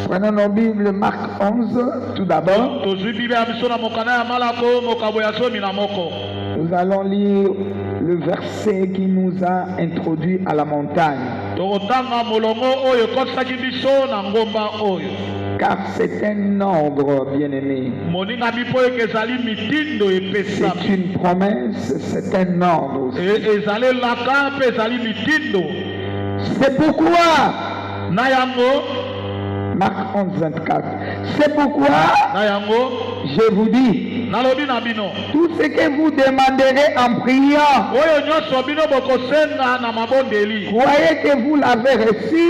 Prenons nos Bibles, Marc 11, tout d'abord. Nous allons lire le verset qui nous a introduit à la montagne. Car c'est un ordre, bien-aimé. C'est une promesse, c'est un ordre aussi. C'est pourquoi, Marc 11, 24, c'est pourquoi je vous dis, tout ce que vous demanderez en priant, croyez que vous l'avez reçu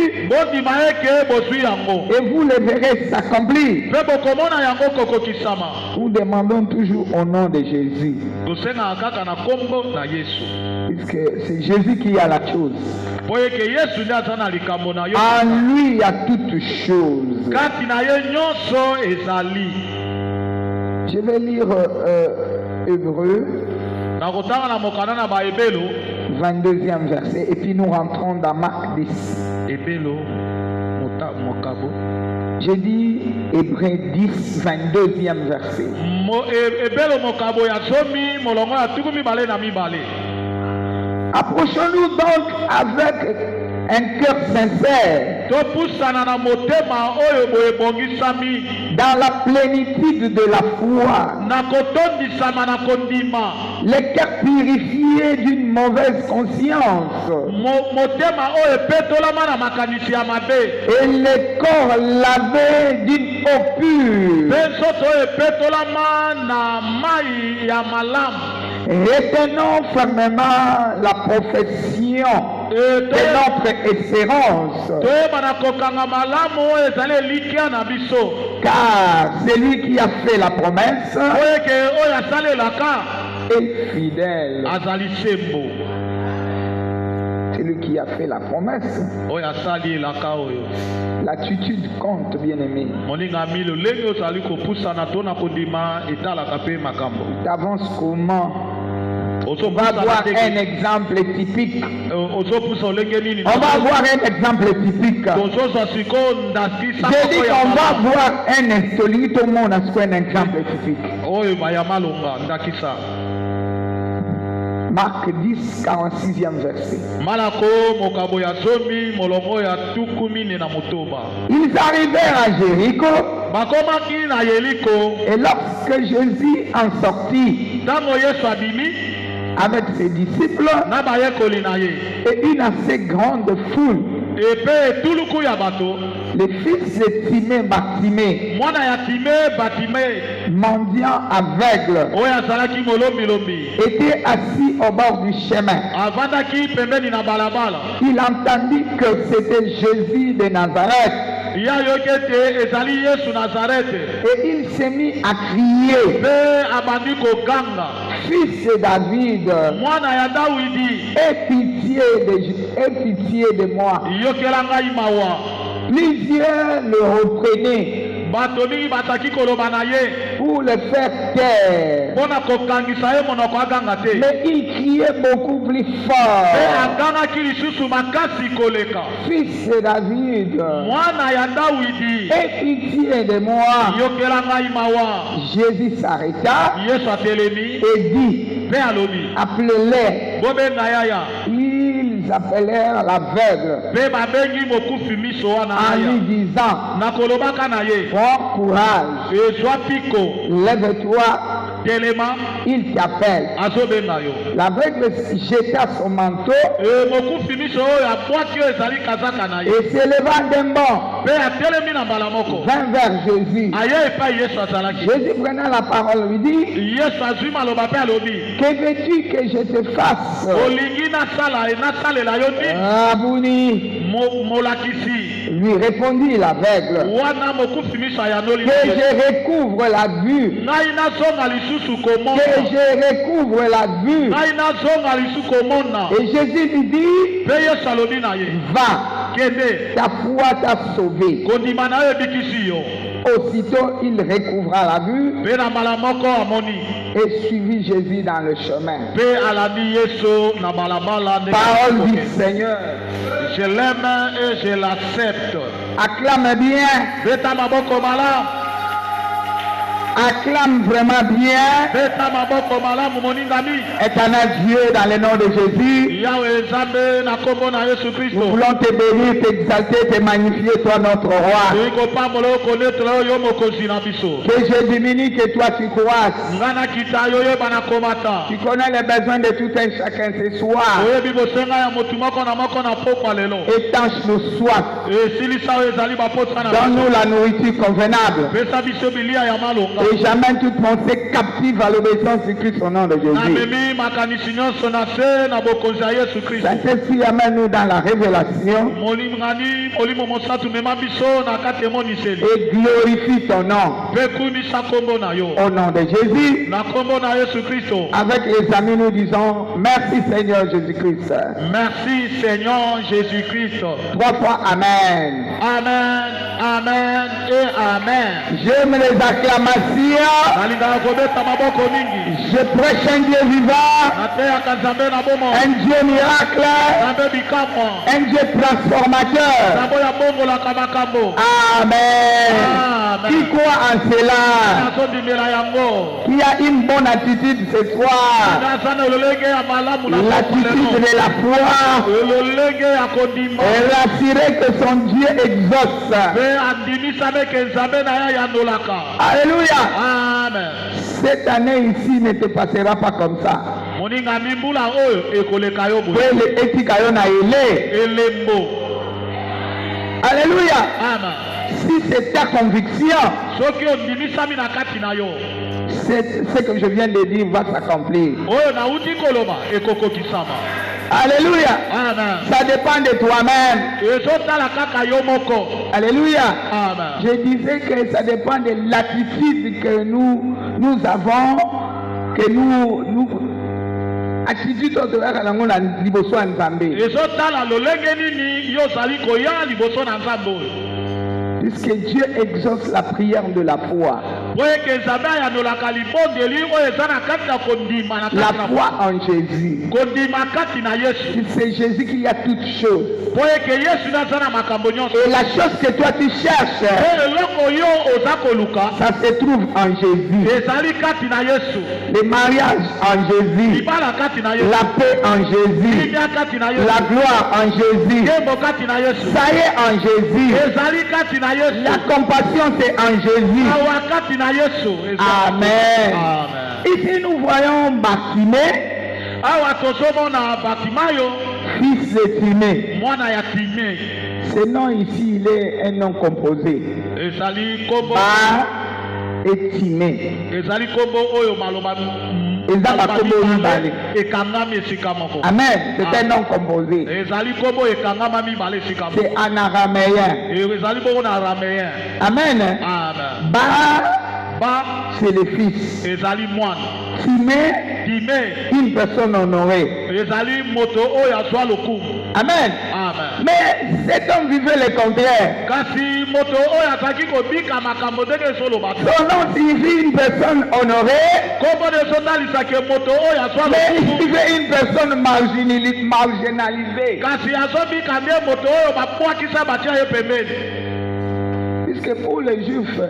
et vous le verrez s'accomplir. Nous demandons toujours au nom de Jésus, puisque c'est Jésus qui a la chose. En lui il y a toutes choses. Je vais lire Hébreu 22e verset et puis nous rentrons dans Marc 10. J'ai dit Hébreu 10, 22e verset. Approchons-nous donc avec un cœur sincère, dans la plénitude de la foi, les cœurs purifiés d'une mauvaise conscience et les corps lavés d'une eau pure. Retenons fermement la profession de notre espérance, car celui qui a fait la promesse est fidèle. Celui qui a fait la promesse, l'attitude compte, bien-aimé. T'avances comment? On va voir un exemple typique. On va voir un exemple typique. J'ai dit qu'on va voir un historique, tout le monde a un exemple typique. Marc 10, 46e verset. Ils arrivèrent à Jéricho. Et lorsque Jésus en sortit avec ses disciples et une assez grande foule, le fils de Timée, Bartimée, mendiant aveugle, était assis au bord du chemin. Il entendit que c'était Jésus de Nazareth. Et il s'est mis à crier, fils de David, aie pitié de moi. Les yeux le reprenaient pour le faire taire. Mais il criait beaucoup plus fort, fils de David, aie pitié de moi. Jésus s'arrêta et dit, appelez-les. Ils appelèrent l'aveugle en lui disant, prends courage, lève-toi, il t'appelle. L'aveugle jeta son manteau et se leva d'un bond, vint vers Jésus. Jésus prenant la parole lui dit, que veux-tu que je te fasse? Abouni, lui répondit l'aveugle, que je recouvre la vue. Que je recouvre la vue. Et Jésus lui dit, va, ta foi t'a sauvé. Aussitôt il recouvra la vue et suivit Jésus dans le chemin. Parole du Seigneur. Je l'aime et je l'accepte. Acclame bien. Beta maboko malamu. Acclame vraiment bien. Beta maboko malamu moningami. Éternel Dieu, dans le nom de Jésus, Yahweh Nzambe na kombo na Yesu nous Kristo. voulons te bénir, t'exalter, te magnifier, toi notre roi. Tuiko pamolo konetra yo mokozi na biso. Que je diminue, que toi tu croisses. Ngana kita yo ye bana komata. Tu connais les besoins de tout un chacun ce soir. Oye bibo senga ya motu moko na pokwa lelo. Étanche nos soifs. E silisa yo ezali ba potsa na. Donne-nous la nourriture convenable. Pesa biso bilia ya malonga. Et j'amène toute pensée captive à l'obéissance du Christ au nom de Jésus. Namemi makanisi nyonso na se na bokonzi ya Yesu Kristo. Saint-Esprit, amène-nous dans la révélation Molingani molimo mosatu mema biso na kati emoniseli. et glorifie ton nom. Pe kumisa kombo na yo. Au nom de Jésus, Na kombo na Yesu Kristo. avec les amis, nous disons merci Seigneur Jésus-Christ. Merci Seigneur Jésus-Christ. 3 fois Amen. Amen, amen et amen. J'aime les acclamations. Nalingaka kobeta maboko mingi. Je prêche un Dieu vivant, Nateyaka Nzambe na bomo. un Dieu miracle, Nzambe bikamwa. un Dieu transformateur. Nzambe ya bongola makambo. Amen. Amen. Qui croit en cela? Nazondimela yango. Qui a une bonne attitude ce soir? Nazana lolenge ya malamu na L'attitude de la foi. lolenge ya kondima. Et rassurer que son Dieu exauce. Pe andimisa meke Nzambe na ya yandolaka. Alléluia. Amen. Cette année ici ne te passera pas comme ça. Moninga mimbula oyo ekoleka yo boye. Kwele etika yo na ele. Elembo. Alléluia. Amen. Si c'est ta conviction, Soki ondimisami na kati na yo. ce que je viens de dire va s'accomplir. Oyo nauti koloba ekokokisama. Alléluia. Amen. Ça dépend de toi-même. Ezotala kaka yo moko. Alléluia. Amen. Je disais que ça dépend de l'attitude que nous avons, que nous attitude tozalaka nango na liboso ya Nzambe. Ezotala lolenge nini yo zali koya liboso na Nzambe oyo. Puisque Dieu exauce la prière de la foi. Boyeke Nzambe ayandolaka libondeli oyo eza na kati na kondima na La kati na foi en Jésus. kondima kati na Yesu. C'est Jésus qui a toutes choses. Boyeke Yesu naza na makambo nyonso. Et la chose que toi tu cherches, Eloko yo oza koluka ça se trouve en Jésus. ezali kati na Yesu. Le mariage en Jésus. Libala kati na Yesu. La paix en Jésus. Limia kati na Yesu. La gloire en Jésus. Yembo kati na Yesu. Ça y est en Jésus. Ezali kati na Yesu. La compassion c'est en Jésus. Awa kati na Yesu. Ezali. Amen. Amen. Ici nous voyons Bartimée, Awa tozomona Bartimayo fils de Timée. mwana ya Timée. Ce nom ici il est un nom composé. Ezali kombo. Bar et Timée. Ezali kombo oyo maloba. Eza bakombo mibale. Ekangami esika moko. Amen. C'est un nom composé. Ezali kombo ekangama mibale esika moko. C'est en araméen. Ezali bongo na araméen. Amen. Amen. Bar, Ba c'est le fils. ezali mwana. Timée, Timée une personne honorée. ezali moto oyo azwa lokumu. Amen. Amen. Mais cet homme vivait le contraire. Kasi moto oyo azalaki kobika makambo ndenge ezoloba. Son nom signifie une personne honorée, Kombo ezotalisaki moto oyo azwa mais il lokumu. vivait une personne marginalisée. Kasi azobika nde moto oyo babwakisa batia ye pembeni. Puisque pour les Juifs,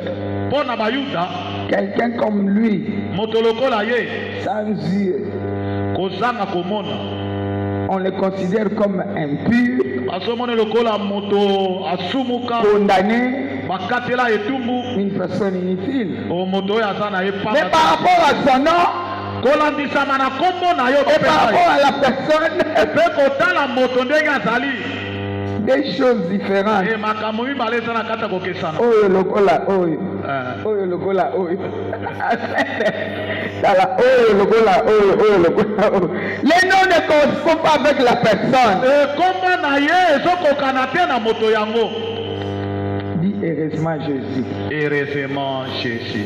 Mpo na bayuda quelqu'un comme lui, moto lokola ye sans yeux, kozanga komona on le considère comme impur, azomona lokola moto asumuka condamné, bakatela etumbu une personne inutile. o moto oyo aza na ye Mais par rapport à son nom kolandisama na kombo na yo et par rapport à la personne, mpe kotala moto ndenge azali des choses différentes. makambo mibale eza na kati ya kokesana. Oyo lokola oyo. Oyo lokola oyo. Tala oyo lokola oyo lokola oyo. Les noms ne correspondent pas avec la personne. kombo na ye ezokokana te na moto yango. Dis heureusement Jésus Heureusement Jésus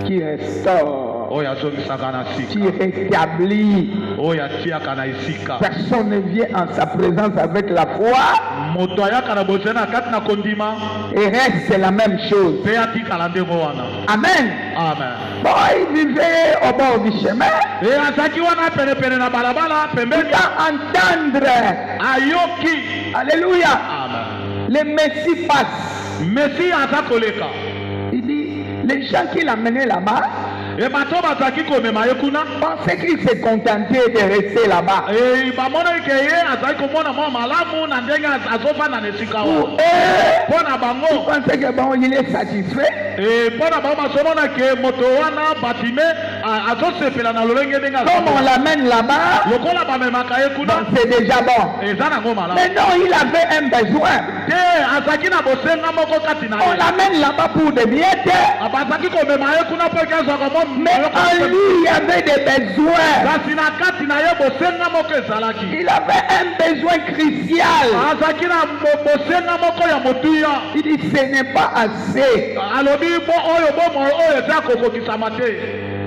qui restaure, oyo azongisaka na qui sika rétablit. oyo atiaka na esika. Personne ne vient en sa présence avec la foi moto ayaka na bozela na kati na kondima et reste la même chose. mpe atikala ndenge wana. Amen. Amen. Bon, il vivait au bord du chemin. azalaki wana penepene na balabala Il pembeni va entendre. ayoki. Alléluia. Amen. Le Messie passe. Messie aza koleka. Il dit, les gens qui l'amenaient là-bas Et bato bazaki komema ye kuna. pensaient qu'ils se contentaient de rester là-bas. Et bamona ke ye azali komona mwa malamu na ndenge azofanda na esika Pour wa. eux, Pona ils bango. pensaient que bon, il est satisfait. Et pona bango masomona ke moto wana batime azosepela na lolenge ndenge Comme on l'amène là-bas, lokola bamemaka ye kuna. donc c'est déjà bon. Eza nango malamu. Mais non, il avait un besoin. Te azaki na bosenga moko kati na On ye. l'amène là-bas pour des miettes. Bazaki komema ye kuna mpo ekezwaka mwa Mais en lui, il y avait des besoins. kasi na kati na ye bosenga moko ezalaki. Il avait un besoin crucial. azalaki na bosenga moko ya motuya. Il dit, ce n'est pas assez. alobi bo oyo bomo oyo eza kokokisama te.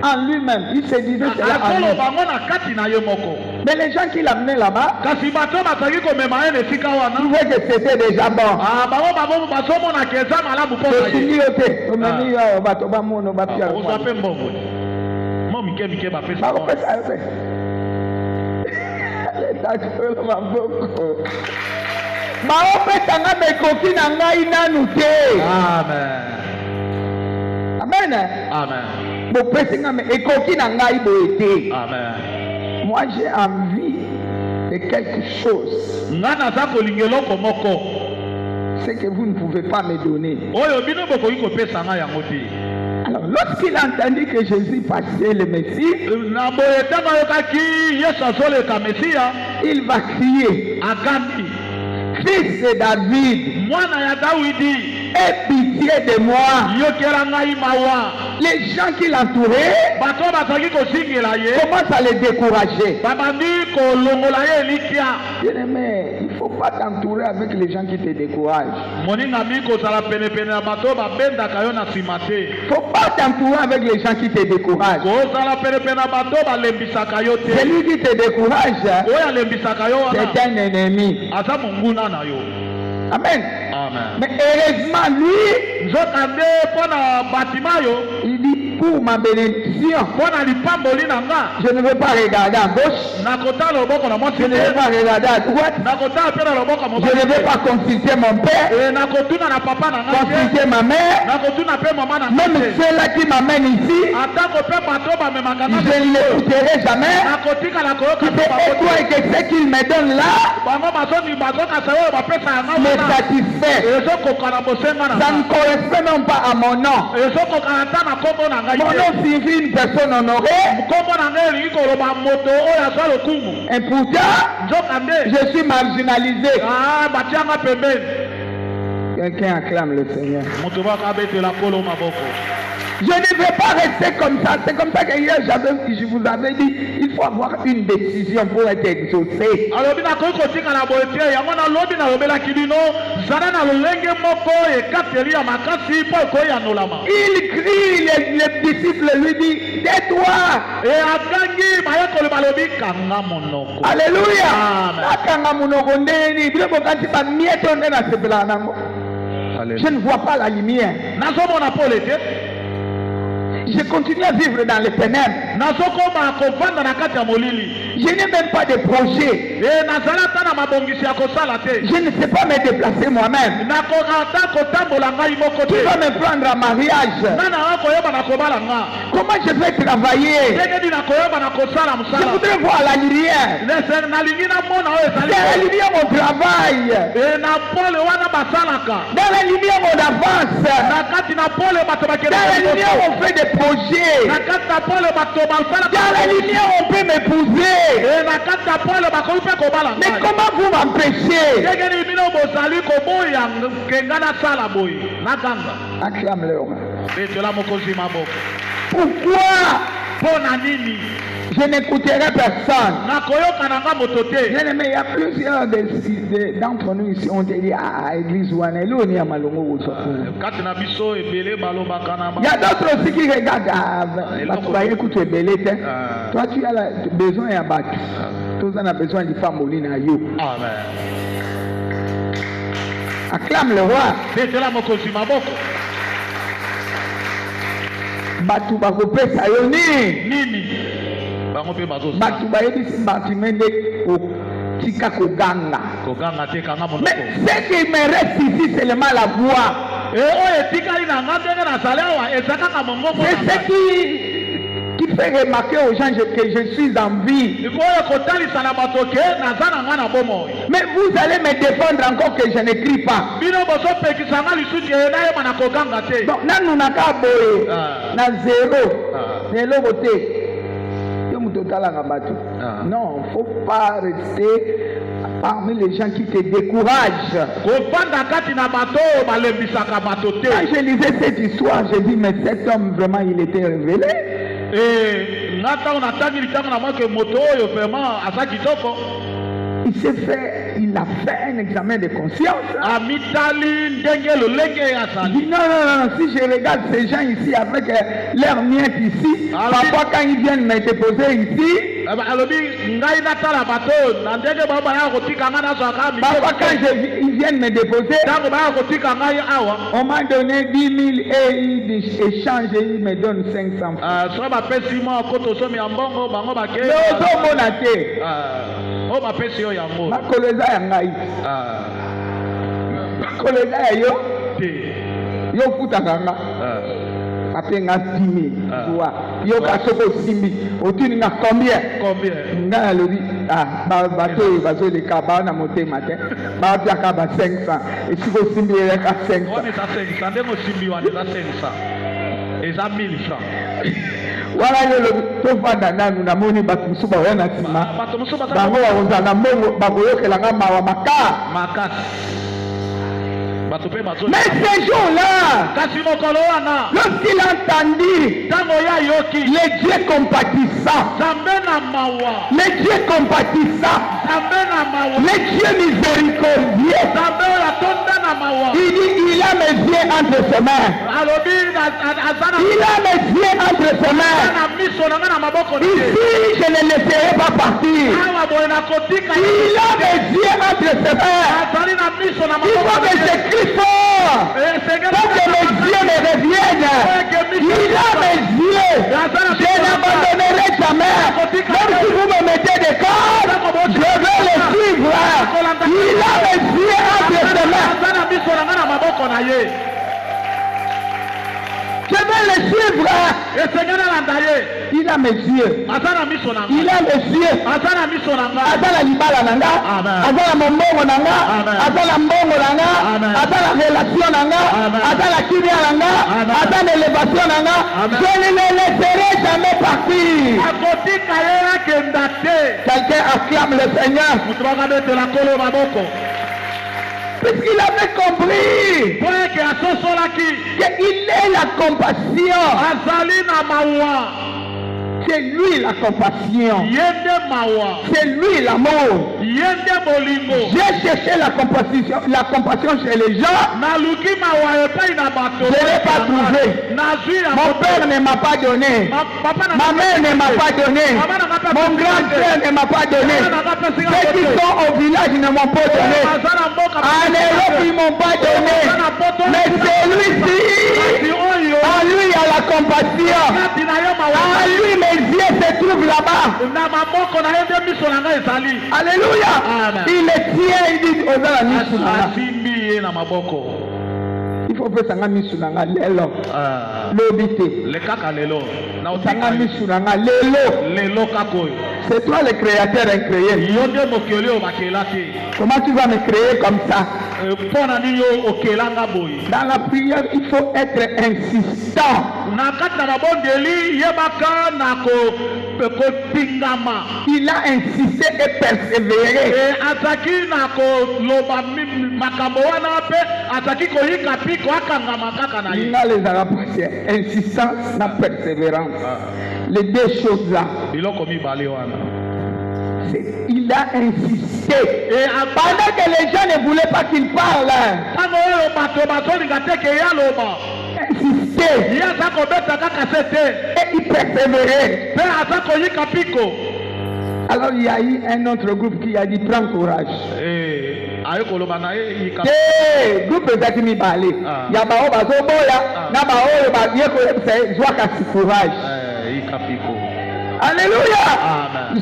En lui-même, il se disait cela en lui. akoloba ngo na kati na ye moko. Mais les gens qui l'amenaient là-bas kasi bato bazalaki komema ye na esika wana. trouvaient que c'était déjà bon. bango bazomonaka eza malamu mpo na ye. Tosili yo te, omemi yo bato bamono bapia ozwa mpe mbongo mo mike bapesa bakopesa yo te. Letakolo maboko baopesanga mekoki na ngai nanu te. Amen. Amen. Bopesinga me ekoki na ngai boye te. Amen. Moi j'ai envie de quelque chose, nga naza kolinga eloko moko ce que vous ne pouvez pas me donner. oyo bino bokoki kopesa nga yango te. Alors lorsqu'il a entendu que Jésus passait le Messie, na boye ntango ayokaki yesu azoleka mesiya il va crier, akambi Fils de David, mwana ya dawidi aie pitié de moi. yokela ngai mawa. Les gens qui l'entouraient bato bazalaki kosingela ye commencent à le décourager. babandi kolongola ye elikya. Bien-aimé, il ne faut pas t'entourer avec les gens qui te découragent. moninga mi kozala penepene ya bato babendaka yo na nsima te. Il ne faut pas t'entourer avec les gens qui te découragent. kozala penepene ya bato balembisaka yo te. Celui qui te décourage, oyo alembisaka yo wana c'est un ennemi. aza monguna na yo. Amen. Amen. Mais heureusement, lui, nzoka nde mpo na batima yo il dit, pour ma bénédiction, mpo na lipamboli na nga je ne veux pas regarder à gauche, nakotala loboko na mwasi je ne veux te pas regarder à droite, nakotala mpe na loboko ya je mobali ne veux pas consulter mon père, nakotuna na papa na ngai te consulter ma mère, nakotuna mpe mama na ngai même te ceux-là qui m'amènent ici, atako mpe bato bamemaka nga je ne l'écouterai jamais. nakotikala koyoka C'est toi et que ce qu'il me donne là bango bazokasa oyo bapesa yanga me wana satisfait. ezokoka na bosenga na Ça ne nga correspond même pas à mon nom. ezokoka na ta na nkombo na ngai Mon te nom signifie une personne honorée, nkombo na ngai elingi koloba moto oyo azwa lokumu. et pourtant, nzoka nde je suis marginalisé. batianga pembeni. Quelqu'un acclame le Seigneur. moto bakabetela kolo maboko. Je ne vais pas rester comme ça. C'est comme ça que hier, je vous avais dit, il faut avoir une décision pour être exaucé. alobi nakoki kotikala boye te yango nalobi nalobelaki bino zala na lolenge moko ekateli ya makasi mpo ekoyanolama. Il crie, les disciples lui disent, tais-toi. akangi bayekoli balobi kanga monoko. Alléluia. Amen. Akanga munoko ndeni, biloko kanti ba mieto nde nasepela nango. Je ne vois pas la lumière. nazomona pole te. Je continue à vivre dans les ténèbres. nazokoma kovanda na kati ya molili. Je n'ai même pas de projet. nazala ata na mabongisi ya kosala te. Je ne sais pas me déplacer moi-même. nakokata kotambola ngai moko Qui te. va me prendre en mariage? nga na koyeba na kobala nga. Comment je vais travailler? ndenge nini nakoyeba na kosala Je mosala. voudrais voir la lumière. nalingi namona oyo Dans ezali. la lumière, on travaille. na pole wana basalaka. Dans la lumière, on avance. na kati na pole bato Dans la lumière, on fait des projets. na kati na pole bato basalaka. Dans la lumière, on peut m'épouser. na kati na pole bakoki mpe kobala Mais ngai. comment vous m'empêchez? ndenge nini bino bozali koboya kenga nasala boye naganga. Acclame-le. betela mokonzi maboko. Pourquoi mpo na nini je n'écouterai personne? nakoyoka na nga moto te. Bien aimé, il y a plusieurs d'entre nous ici, on te dit, ah, église Wanelo, on est à Malongo. kati na biso ebele balobaka na Il y a d'autres aussi qui regardent, ah, tu vas écouter Belé. Toi, tu as besoin d'un bac. Toi, tu as besoin de femme au lit. Amen. Acclame le roi. betela mokonzi maboko. Batu bakopesa yo nini? nini bango mpe bazosala Batu bayebisi mbatime nde kotika koganga. koganga te kanga Mais monoko. ce qui me reste ici, c'est seulement la voix. C'est ce qui fait remarquer aux gens que je suis en vie. Mais vous allez me défendre encore que je n'écris pas. Donc, nous n'avons pas zéro. Non, il ne faut pas rester parmi les gens qui te découragent. Quand je lisais cette histoire, j'ai dit, mais cet homme, vraiment, il était révélé. Il a fait un examen de conscience. Il dit non, si je regarde ces gens ici avec leur miette ici, parfois quand ils viennent me déposer ici, parfois quand ils viennent me déposer, on m'a donné 10 000 et ils échangent et ils me donnent 500 francs. Makoleza ya ngai. Makoleza ya yo. Yo futaka nga. Ape nga 10 000. Yo kasoko simbi. Otuni nga combien? Nga alobi bato bazo le kaba na motema te. Ba piaka ba 500. Esiko simbi ya ka 500. On est à 500. Ndemo simbi wa est à 500. Et ça 1000 francs. Voilà le tofanda nanu na moni bato musuba wana tima bango bakoza na mbongo bakoyokelanga mawa makasi. Mais ces jours-là, lorsqu'il entendit les dieux compatissants, les dieux compatissants, les dieux miséricordieux, il dit il a mes yeux entre ses mains. Il a mes yeux entre ses mains. Ici, je ne laisserai pas partir. Il a mes yeux entre ses mains. Il faut que j'écris fort pour que mes yeux me reviennent. Il a mes yeux. Je n'abandonnerai jamais. Même si vous me mettez des cordes, je vais le suivre. Il a mes yeux entre ses mains. Je vais le suivre. Il a mes yeux. Il a mes yeux. Azala libala nanga. Azala mombongo nanga. Azala mbongo nanga. Azala relation nanga. Azala kimia nanga. Azala élévation nanga. Je ne le laisserai jamais partir. Quelqu'un acclame le Seigneur. Puisqu'il avait compris qu'il est la compassion. C'est lui la compassion. C'est lui l'amour. J'ai cherché la compassion chez les gens. Je ne l'ai pas trouvé. Mon père ne m'a pas donné. Ma mère ne m'a pas donné. Mon grand frère ne m'a pas donné. Ceux qui sont au village ne m'ont pas donné. En Europe, ils ne m'ont pas donné. Mais c'est lui-ci. En lui, il y a la compassion. En lui, mes yeux se trouvent là-bas. Alléluia. Il le tient, il dit aux il faut faire ça misunanga lelo. Lobité. Le kaka lelo. Sanga misunanga lelo kako. C'est toi le créateur incréé. Yonde mokele o bakela te. Comment tu vas me créer comme ça? Pona ni yo okelanga boy. Dans la prière, il faut être insistant. Na kata na bondeli yebaka na ko pingama. Il a insisté et persévéré. Et ataki na ko loba makambo wana pe ataki ko yika piko akangama kaka na ye. Il a les arabes, insistance na persévérance. Les deux choses là. Il a insisté. Et pendant que les gens ne voulaient pas qu'il parle, insisté. Et il persévérait. Alors il y a eu un autre groupe qui a dit prends courage. Groupe ezaki mibale. Ya bao bazoboya na baoyo bayeko zwa kasi courage. Alléluia.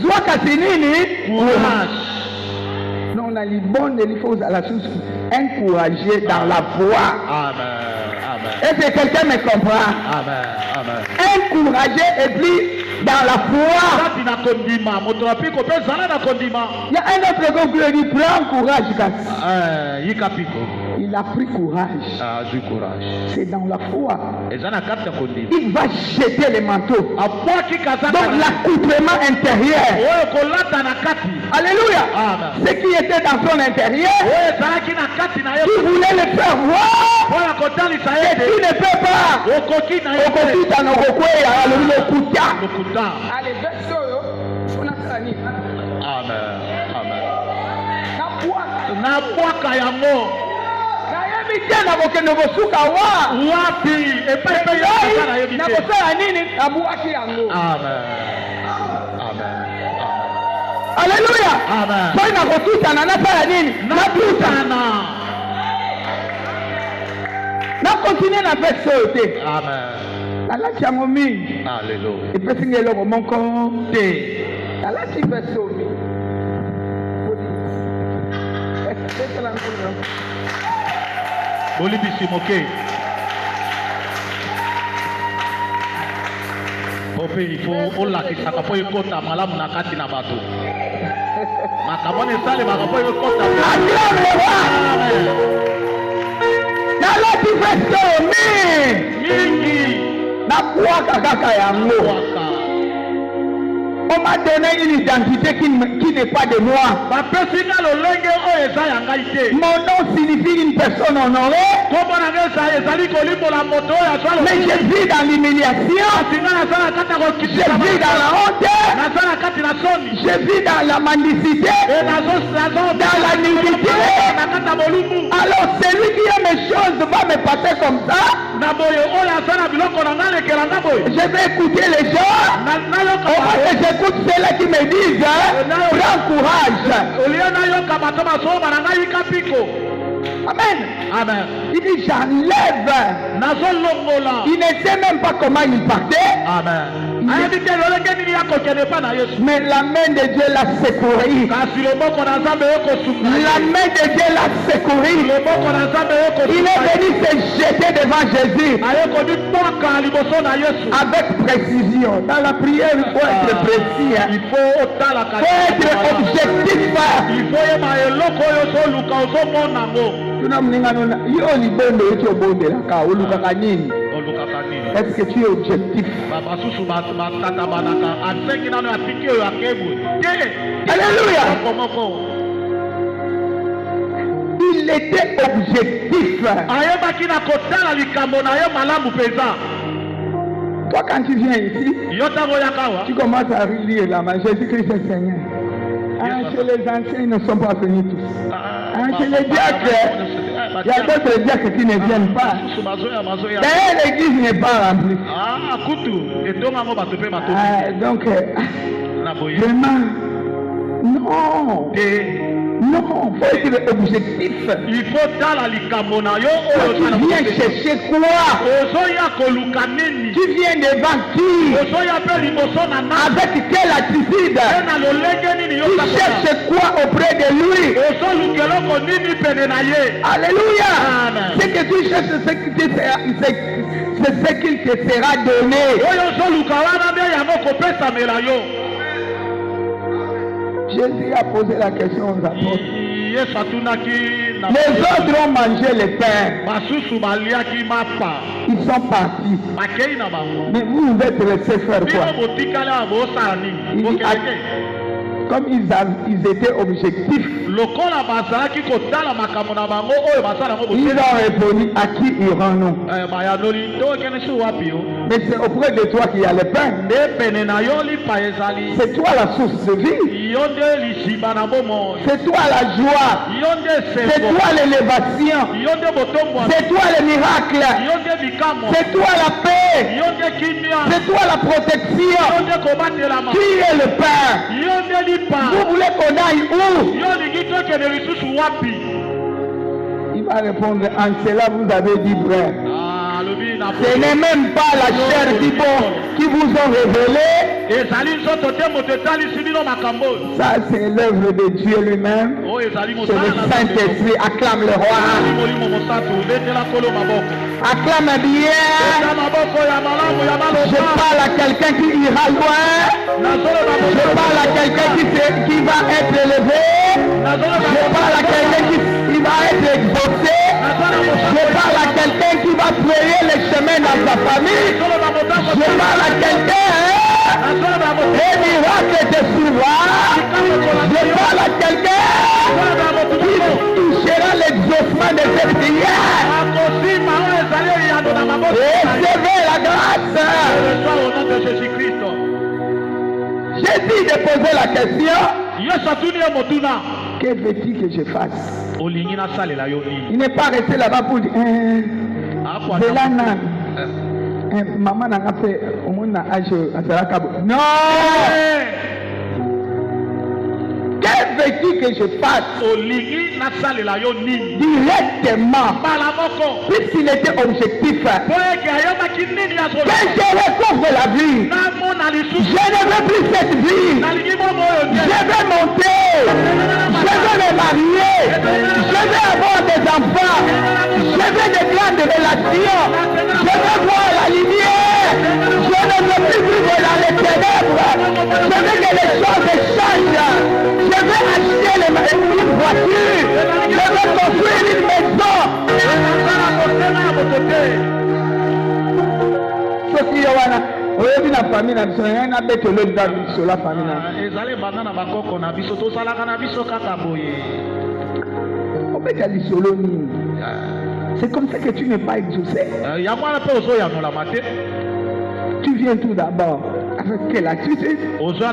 Zwa kasi nini? Courage. Non, on a les bonnes, il faut la chose encourager dans la voie. Est-ce que quelqu'un me comprend? Amen. Amen. Encouragé et puis dans la foi. Il y a un autre gars qui lui dit prends courage. Il a pris courage. C'est dans la foi. Il va jeter les manteaux. Donc l'accoutrement intérieur. Alléluia. Ce qui était dans son intérieur, tu voulais le faire voir. Et tu ne peux pas. Allez, verso yo. Amen. Amen. Na bwaka yango. Na yebi tena bokende bosuka wa. Wapi? Epai pe yo na yebi tena. Na bosala nini? Na bwaki yango. Amen. Amen. Alléluia. Amen. Toi na kotutana na sala nini? Na tutana. Na continue na verso yo te. Amen. Alati yango mingi. Alléluia. Epesi nga eloko moko te. Alati verso mingi. Bolibisi moke. Pope il faut olakisaka po ekota malamu na kati na bato. Makamone sale makapo ekota. Nalati verso mingi. Na kuwaka kaka yango. On m'a donné une identité qui n'est pas de moi. Mon nom signifie une personne honorée. Mais je vis dans l'humiliation. Je vis dans la honte. Je vis dans la mendicité. Dans la nudité. Alors celui qui aime les choses va me passer comme ça. Je vais écouter les gens. J'écoute ceux-là qui me disent prends courage. Amen. Amen. Il dit j'enlève. Il ne sait même pas comment il partait. Amen. Mais la main de Dieu l'a secouru. La main de Dieu l'a secouru. Il est venu se jeter devant Jésus. Avec précision. Dans la prière, il faut être précis. Il faut être objectif. Est-ce que tu es objectif? Alléluia. Il était objectif. Toi, quand tu viens ici, tu commences à lire là-bas. Jésus-Christ est Seigneur. Chez les anciens, ils ne sont pas venus tous. Chez les diacres, il y a d'autres diacres qui ne viennent pas. D'ailleurs, l'église n'est pas remplie. Donc, vraiment, non. Non, il faut être objectif. Il faut tu viens chercher quoi? Tu viens devant qui? Avec quelle attitude? Tu cherches quoi auprès de lui? Alléluia. Ce que tu cherches, c'est ce qu'il te sera donné. Jésus a posé la question aux apôtres. Les autres ont mangé le pain. Ils sont partis. Mais vous êtes restés faire quoi? Comme ils étaient objectifs, ils ont répondu à qui irons-nous? Mais c'est auprès de toi qu'il y a le pain. C'est toi la source de vie. C'est toi la joie. C'est toi l'élévation. C'est toi le miracle. C'est toi la paix. C'est toi la protection. Qui est le pain? Vous voulez qu'on aille où? Il va répondre, en cela vous avez dit vrai. Ce n'est même pas la chair qui vous ont révélé, Ça, c'est l'œuvre de Dieu lui-même. C'est le Saint-Esprit. Acclame le roi. Acclame bien. Je parle à quelqu'un qui ira loin. Je parle à quelqu'un qui va être élevé. Je parle à quelqu'un qui va être exaucé. Je parle à quelqu'un qui va frayer les chemins dans sa famille. Je parle à quelqu'un, et miracle te suivra. Je parle à quelqu'un qui touchera l'exaucement de ses prières. Recevez la grâce. J'ai dit de poser la question. Que veux-tu que je fasse? Il n'est pas resté là-bas pour dire maman n'a pas fait au monde à âge à Cabo. Non! Que veux-tu que je fasse? Directement. Puisqu'il était objectif. Que je recouvre la vie. Je ne veux plus cette vie. Je veux monter. Je veux me marier. Je veux avoir des enfants. Je veux des grandes relations. Je veux voir la lumière. Je ne veux plus vivre dans les ténèbres. Je veux que les choses changent. Je veux acheter une voiture. Je veux construire une maison. oyebi na famille na biso na bete le nda biso la famille na ezale banana bakoko na biso to salaka na biso kaka boye obeta lisolo nini. C'est comme ça que tu n'es pas exaucé. Tu viens tout d'abord avec quelle attitude? Sans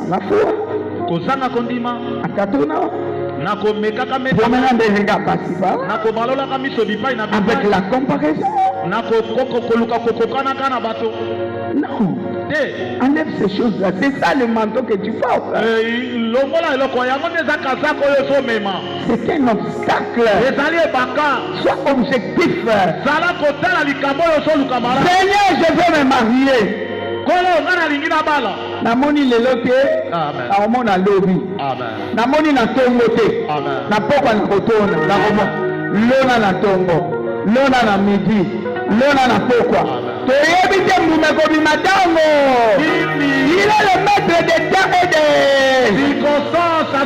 la foi. Promenant des regards passifs. Avec la comparaison. Non. Enlève ces choses-là. C'est ça le manteau que tu portes. C'est un obstacle. Sois objectif. Seigneur, je veux me marier. Namoni lelo te aomona lobi namoni na tongo te na pokwa na kotona na komo lona na tongo lona na midi lona na pokwa toyebi te mbume kobima ntango. Il est le maître des temps et des circonstances. Ne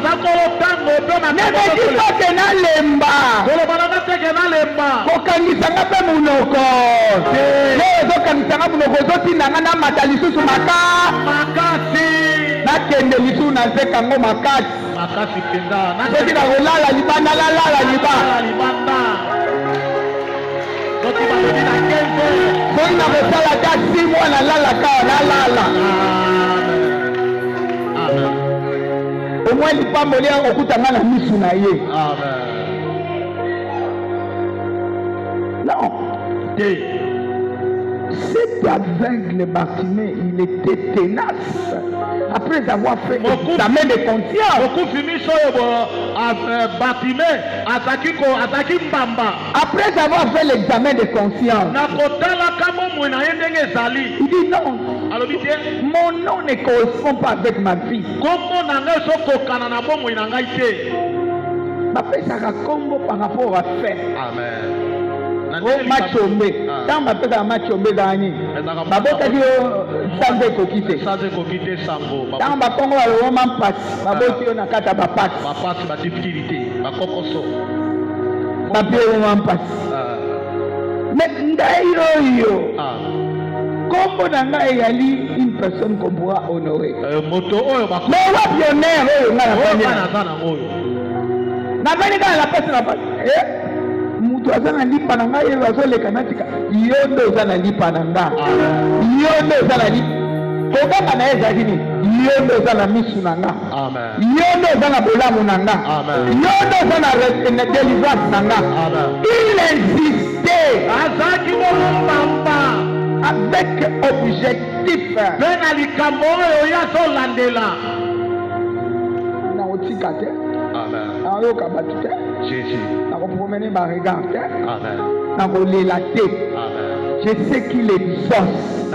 me dis pas que nalemba kokangisanga mpe munoko leo ezokangisanga munoko ozotindanga na mata lisusu makasi nakende lisusu na nzeka yango makasi soki na kolala libanda lalala libanda soki na kosala ta 6 mois nalalaka nalala au moins lipamboli yango okutanga na misu na ye. Non. Cet aveugle Bartimée, il était tenace. Après avoir fait l'examen de conscience. Après avoir fait l'examen de conscience. Il dit non. Mon nom ne correspond pas avec ma vie. Ça combo par rapport à fait. Amen. Machombe. Tant ma pète à Machombe d'Ani. Ma botte dit sans écoquité. Tant ma congo à l'homme passe. Ma botte on a kata ma passe. Ma passe ma difficulté. Ma cocoso. Ma bien on passe. Mais d'ailleurs, combo nanga eyali une personne qu'on pourra honorer. Moto oyo ba. Mais wa pionnier oyo na la personne. Mutu azana lipa nanga ye bazoleka natika yondo azana lipa nanga yondo azana lipa kokanga na ezalini yondo azana misu nanga yondo azana bolamu nanga yondo azana délivrance nanga. Il insistait azaki bomba avec objectif pena likambo oyo yaso landela na otika te. Amen. Jésus. Je sais qu'il exauce.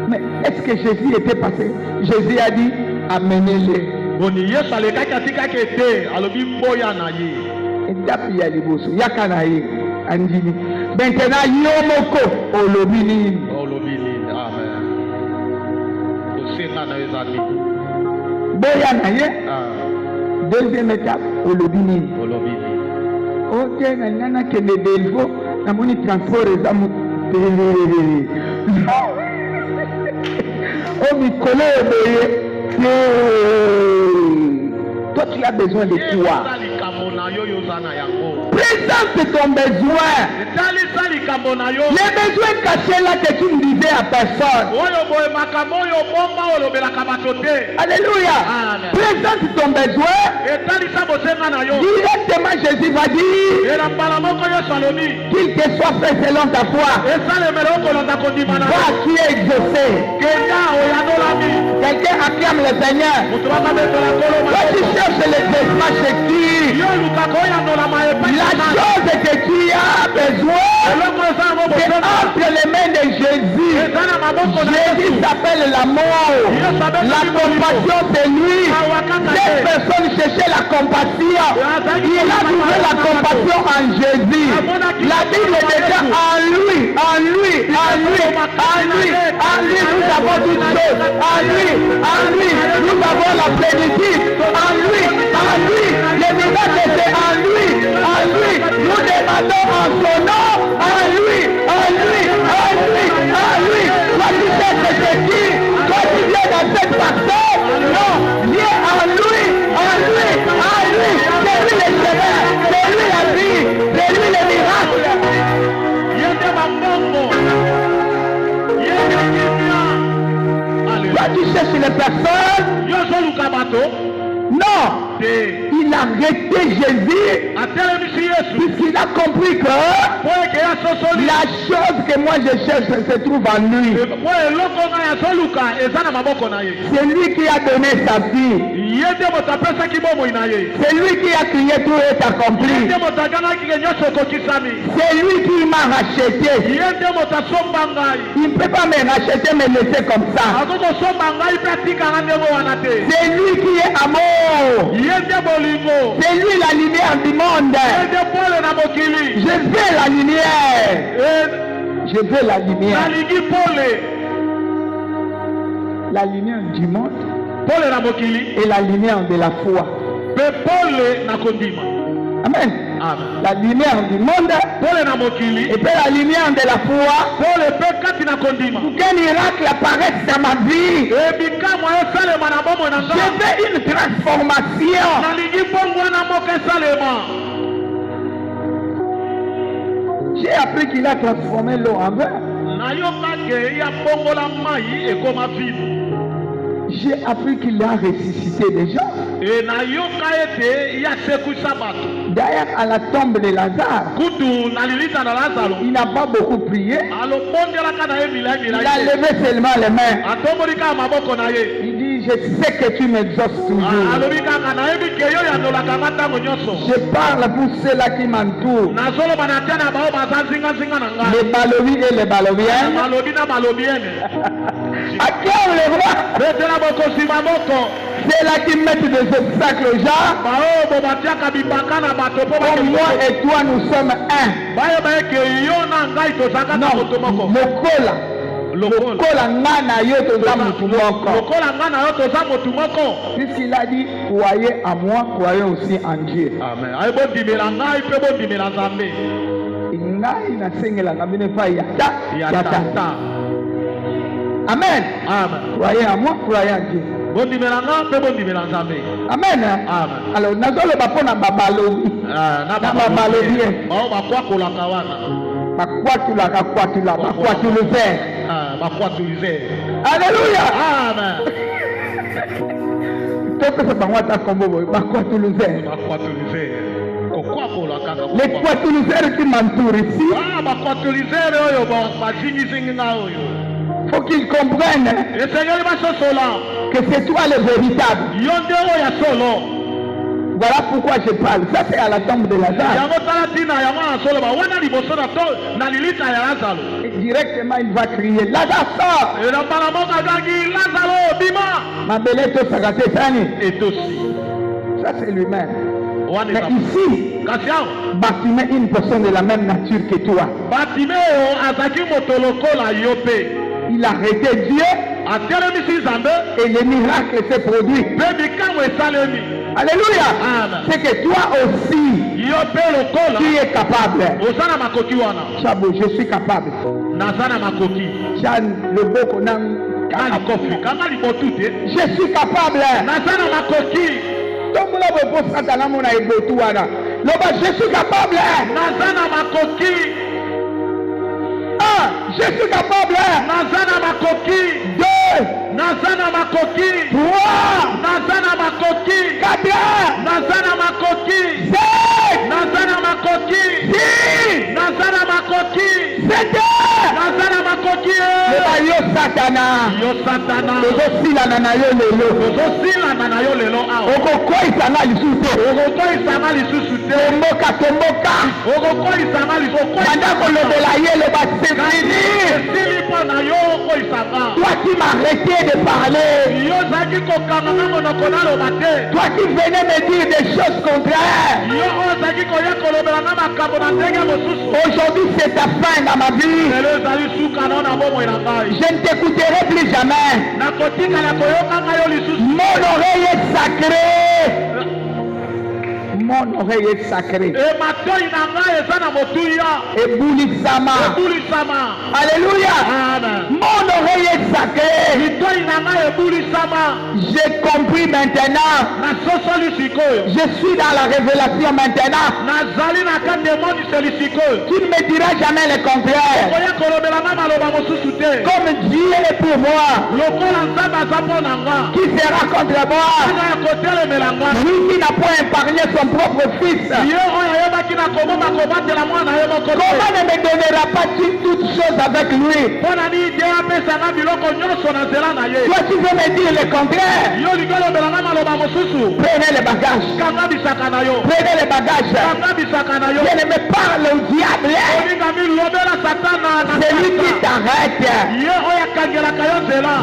Mais est-ce que Jésus était passé? Jésus a dit, amenez-les. Étape ya liboso, yakanaye, andini. Maintenant, yomoko, olobini. Amen. Boya naye. Deuxième étape, olobini. Ok, nana ke de Delvaux, namoni transport ezamu. Oh, Mikolo obeye. Toi, tu as besoin de toi. Présente ton besoin. Les besoins cachés là que tu ne disais à personne. Alléluia. Présente ton besoin. Directement, Jésus va dire qu'il te soit fait selon ta foi. Va, tu es exaucé. Quelqu'un acclame le Seigneur. Toi, tu cherches les défenses chez qui? La chose que tu as besoin, c'est entre les mains de Jésus. Jésus s'appelle l'amour. La compassion, c'est lui. Cette personne cherchait la compassion. Il a trouvé la compassion en Jésus. La Bible déclare en lui, en lui, en lui, en lui, en lui, nous avons toutes choses. En lui, nous avons la plénitude. En lui, le miracle c'est en lui, nous demandons en son nom, en lui. Toi tu sais que c'est qui? Toi tu viens dans cette personne? Non, viens en lui. C'est lui le chemin, c'est lui la vie, c'est lui le miracle. Toi tu cherches les personnes? Non, il a arrêté Jésus puisqu'il a compris que la chose que moi je cherche se trouve en lui. C'est lui qui a donné sa vie. C'est lui qui a crié tout est accompli. C'est lui qui m'a racheté. Il ne peut pas me racheter, me laisser comme ça. C'est lui qui est amour. C'est lui la lumière du monde. Je veux la lumière. Je veux la lumière. La lumière du monde et la lumière de la foi. Amen. La lumière du monde et puis la lumière de la foi. Pour qu'un miracle apparaisse dans ma vie, je veux une transformation. J'ai appris qu'il a transformé l'eau en vin. J'ai appris qu'il a ressuscité des gens. D'ailleurs, à la tombe de Lazare, il n'a pas beaucoup prié. Il a levé seulement les mains. Il dit, je sais que tu m'exauces toujours. Je parle pour ceux-là qui m'entourent. Les balobi et les balobiennes. Acclame le roi. C'est là qui mettent des obstacles aux gens. Pour moi et toi, nous sommes un. Non, lokola ngana yo toza mutu moko. Puisqu'il a dit, croyez en moi, croyez aussi en Dieu. Amen. Amen. Croyez en moi, croyez en Dieu. Amen. Alors, nous allons pas babalobi. Alléluia. Amen. Les Quatoulousaires qui m'entourent ici, faut qu'ils comprennent que c'est toi le véritable. Voilà pourquoi je parle. Ça, c'est à la tombe de Lazare. Et directement, il va crier, Lazare sort. Ma belette au sagaté sani. Ça, c'est lui-même. Mais ici, Bartimée est une personne de la même nature que toi. Il a arrêté Dieu et les miracles s'est produit. Alléluia. C'est que toi aussi, tu es capable. Chabo, je suis capable. Chan, le beau qu'on a. Je suis capable. Je suis capable. Je suis capable. Nazana makoki. 2. Nazana makoki. 3. Nazana makoki. 4. Nazana makoki. 5. Nazana makoki. 6. Nazana makoki. 7. Nazana makoki. Yo Satana. Yo Satana. Ozosila na yo lelo. Ozosila na yo lelo awo. Okokoisa na lisusu. Okokoisa na lisusu te. Tomoka. Okokoisa na lisusu. Manda kolobela ye le ba c'est fini. Toi qui m'as arrêté de parler. Toi qui venais me dire des choses contraires. Aujourd'hui c'est ta fin dans ma vie. Je ne t'écouterai plus jamais. Mon oreille est sacrée. Mon oreille est sacrée. Et boulisama. Alléluia. Mon oreille est sacrée. J'ai compris maintenant. Je suis dans la révélation maintenant. Tu ne me diras jamais le contraire. Comme Dieu est pour moi, qui sera contre moi? Lui qui n'a point épargné son propre fils. Comment ne me donnera pas-il toutes choses avec lui? Toi tu veux me dire le contraire. Prenez les bagages. Prenez les bagages. Je ne me parle au diable. C'est lui qui t'arrête.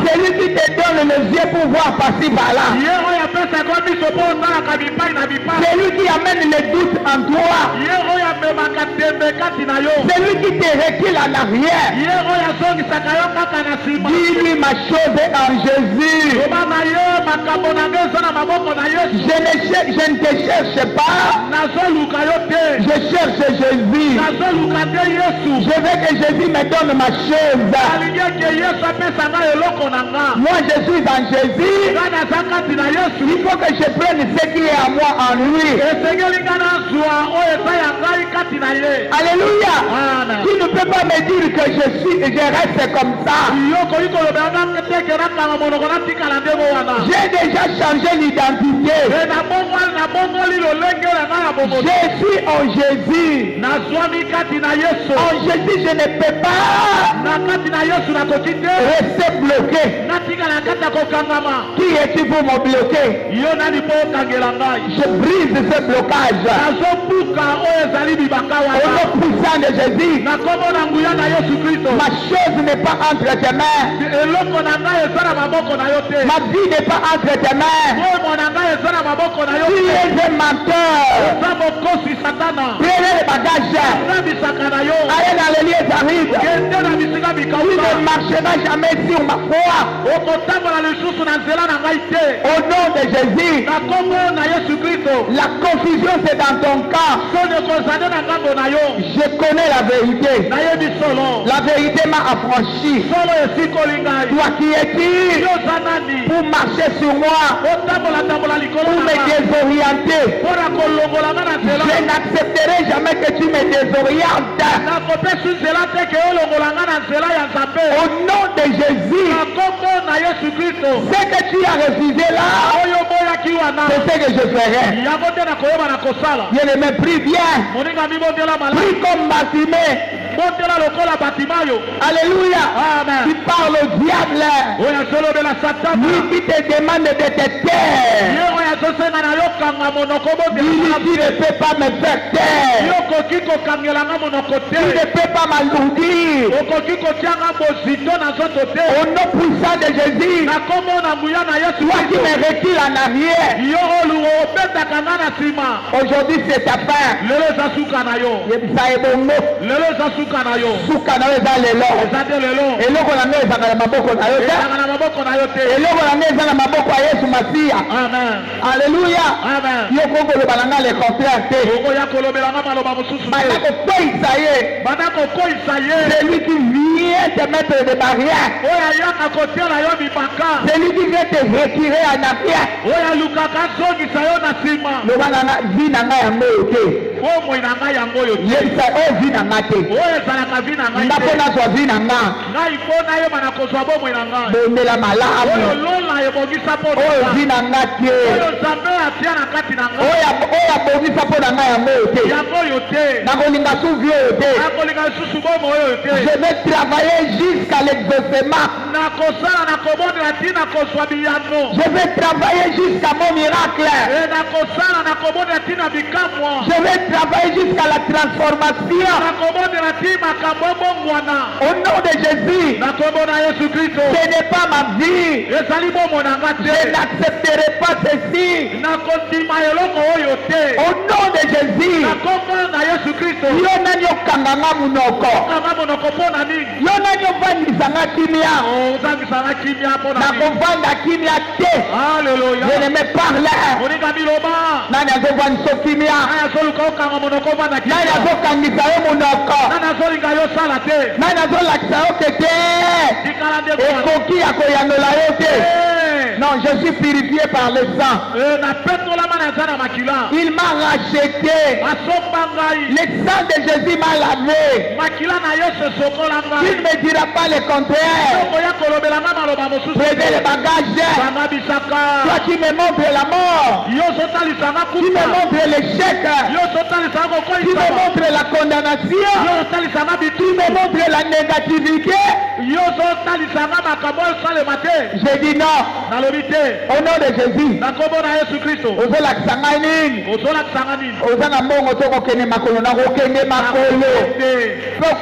C'est lui qui te donne les yeux pour voir par-ci par-là. C'est lui qui amène les doutes en toi. C'est lui qui te recule en arrière. Dis-lui ma chose est en Jésus. Je ne te cherche pas. Je cherche Jésus. Je veux que Jésus me donne ma chose. Moi je suis en Jésus. Il faut que je prenne ce qui est à moi en lui. Alléluia. Tu ne peux pas me dire que je reste comme ça. J'ai déjà changé l'identité. Je suis en Jésus. En Jésus, je ne peux pas rester bloqué. Qui es-tu pour me bloquer? Je brise ce blocage. Au nom puissant de Jésus, ma chose n'est pas entre tes mains. Ma vie n'est pas entre tes mains. Tu es un menteur. Prenez les bagages. Allez dans les lieux arides. Tu ne marcheras jamais sur ma foi. Au nom de Jésus. La confusion c'est dans ton cas. Je connais la vérité. La vérité m'a affranchi. Toi qui es-tu pour marcher sur moi, pour me désorienter? Je n'accepterai jamais que tu me désorientes. Au nom de Jésus, ce que tu as refusé là, c'est ce que je ferai. Je ne me prie bien. Prie comme Bartimée. Alléluia. Tu parles au diable. Lui qui te demande de te taire. Tu ne peux pas me faire taire. Tu ne peux pas m'alourdir. Au nom puissant de Jésus, toi qui me recules en arrière, aujourd'hui c'est ta fin. Suka na yo eza lelo. Eloko na ngai ezaka na maboko na yo te. Eloko na ngai eza na maboko ya Yesu Masiya. Alléluia. Yo kokoloba na ngai le contraire te. Banda kokweyisa ye. Celui qui vient te mettre des barrières. Celui qui vient te retirer en arrière. Loba na vie na ngai yango yo te. Yebisa oyo vie na ngai te. Ndako nazwa vie na ngai. Bondela malamu. Oyo vie na ngai te. Oyo abongisa mpo na ngai yango yo te. Nakolinga su vie oyo te. Je vais travailler jusqu'à l'exaucement. Je vais travailler jusqu'à mon miracle. Je vais travailler jusqu'à la transformation. Au nom de Jésus, ce n'est pas ma vie. Je n'accepterai pas ceci. Au nom de Jésus, yo nani okanganga munoko. Yo nani ovandisanga kimia. Nakovanda kimia te. Je ne me parle. Nani azovandisa kimia. Nani azokangisa yo munoko. Nani azolakisa yo tete. Ekoki ya koyangola yo te. Non, je suis purifié par le sang. Il m'a racheté. Le sang de Jésus m'a lavé. Il ne me dira pas le contraire. Prenez le bagage. Toi qui me montres la mort. Tu me montres l'échec. Tu me montres la condamnation. Tu me montres la négativité. Je dis non. Au nom de Jésus. Ozolakisa ngai nini? Oza na mbongo to kokende makolo na kokende makolo.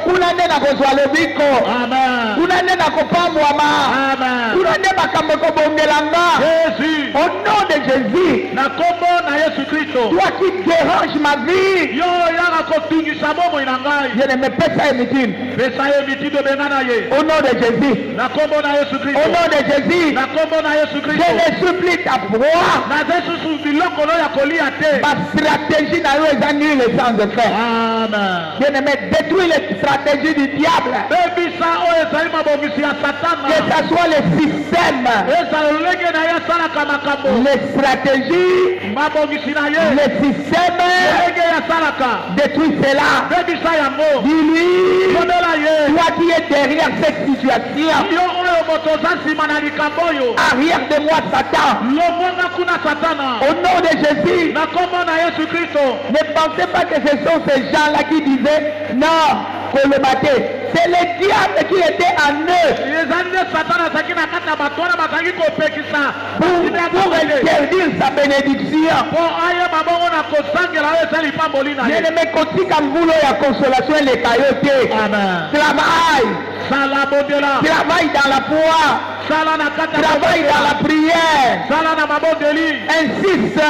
Kuna nde nakozwa lobiko. Kuna nde nakopambwama. Kuna nde makambo ekobongelanga. Au nom de Jésus. Toi qui dérange ma vie. Je ne me pèse pas émitine. Au nom de Jésus. Au nom de Jésus. Je ne supplie ta voix. Ma stratégie n'a eu les sans effet. Je ne me détruis les stratégies du diable. Que ce soit le système, les stratégies, le système, détruis cela. Dis-lui, toi qui es derrière cette situation, arrière de moi Satan. Au nom de Jésus, ne pensez pas que ce sont ces gens-là qui disaient non, pour le battre. C'est le diable qui était en eux. Pour interdire sa bénédiction. Je ne me continue qu'en boulot et à consolation et les caillotés. Travaille. Travaille dans la foi. Travaille dans la prière. Insiste.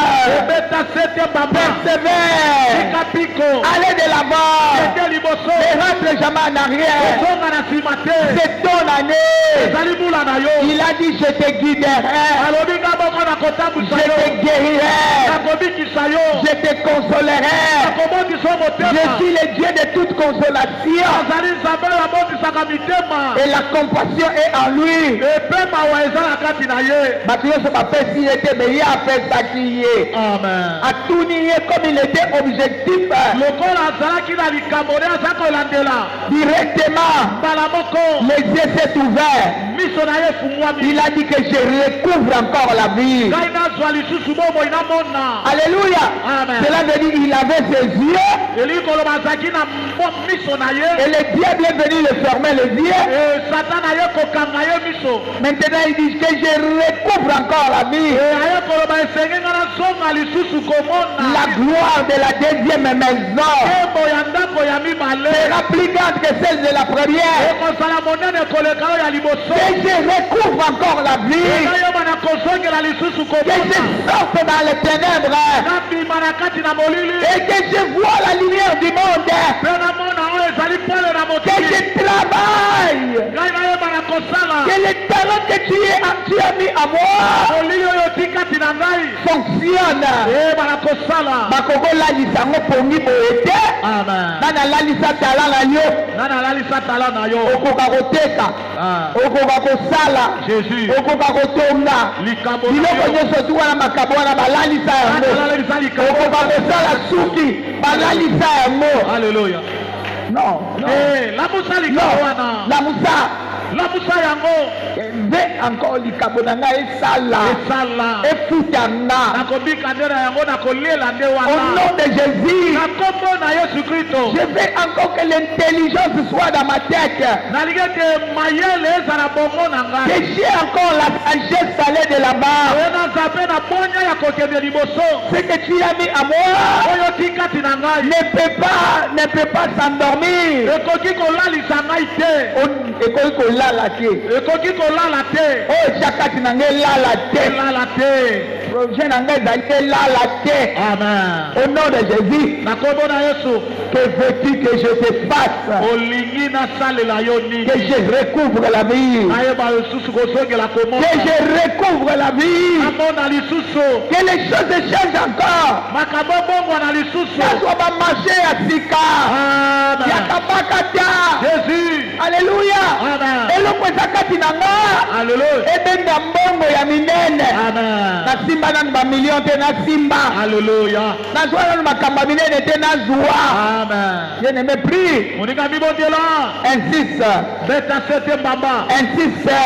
Persévère. Allez de l'avant. Ne rentre jamais en arrière. C'est ton année. Il a dit je te guiderai. Je te guérirai. Je te consolerai. Je suis le Dieu de toute consolation. Et la compassion est en lui. A tout nié comme il était objectif. Directement, les yeux s'est ouverts. Il a dit que je recouvre encore la vie. Alléluia. Cela veut dire qu'il avait ses yeux. Et le diable est venu le fermer les yeux. yesu Maintenant, il dit que je recouvre encore la vie. aye koloba esenge nga nazonga lisusu komona La gloire de la deuxième maison nkembo ya ndako ya mibale sera plus grande que celle de la première. ekozala monene koleka oyo ya liboso Que je recouvre encore la vie. nayeba na kozongela lisusu Que je komona sorte dans les ténèbres. nabima na kati na molili Et que je vois la lumière du monde. mpe namona oyo ezali pole na Que mokili je travaille. ngai nayeba na kosala Que les talents que tu as mis à moi molili oyo oti kati na ngai fonctionnent. eyeba na kosala Bakoko lalisa ngo pongi boye te. amen Nana lalisa tala na yo. nani alalisa tala na yo Okoka koteka. Okoka kosala. jésus Okoka kotonga. likambo na Biloko yo nyonso tu wana makambo wana balalisa nani yango. alalisa likambo Okoka kosala suki balalisa yango. alleluya Non, non. lamusa likambo Non, wana lamusa. lamusa yango Nde encore likambo na ngai esala. esala Efutanga. nakobika nde na yango nakolela nde Au wana nom de Jésus. na kombo na yesu kristo Je veux encore que l'intelligence soit dans ma tête. nalingi ete mayele ezala bongo na Que ngai j'ai encore la sagesse d'aller de là-bas. oyo naza mpe na bonya ya kokende liboso Ce que tu as mis à moi oyo ti kati na ngai ne peut pas s'endormir. ekoki kolalisa ngai te Ekoki kolala te. ekoki kolala te Oyo tia kati na ngai elala te. elala te Projet na ngai ezali elala te. amen Au nom de Jésus, na kombo na yesu que veux-tu que je te fasse? olingi nasalela yo nini Que je recouvre la vie. nayeba lisusu kozongela komona Que je recouvre la vie. namona lisusu Que les choses changent encore. makambo bongwana lisusu Nazwa ba marché ya sika. amen Ya kabaka ta. jésus Alléluia. amen Eloko eza kati na nga. alleluya Ebenga mbongo ya minene. amen Nasimba nanu bamillion te nasimba. alleluya Nazwa nanu makambo minene te nazwa. amen Je ne me prie. moninga mibondela Insiste. beta sete mbamba Insiste.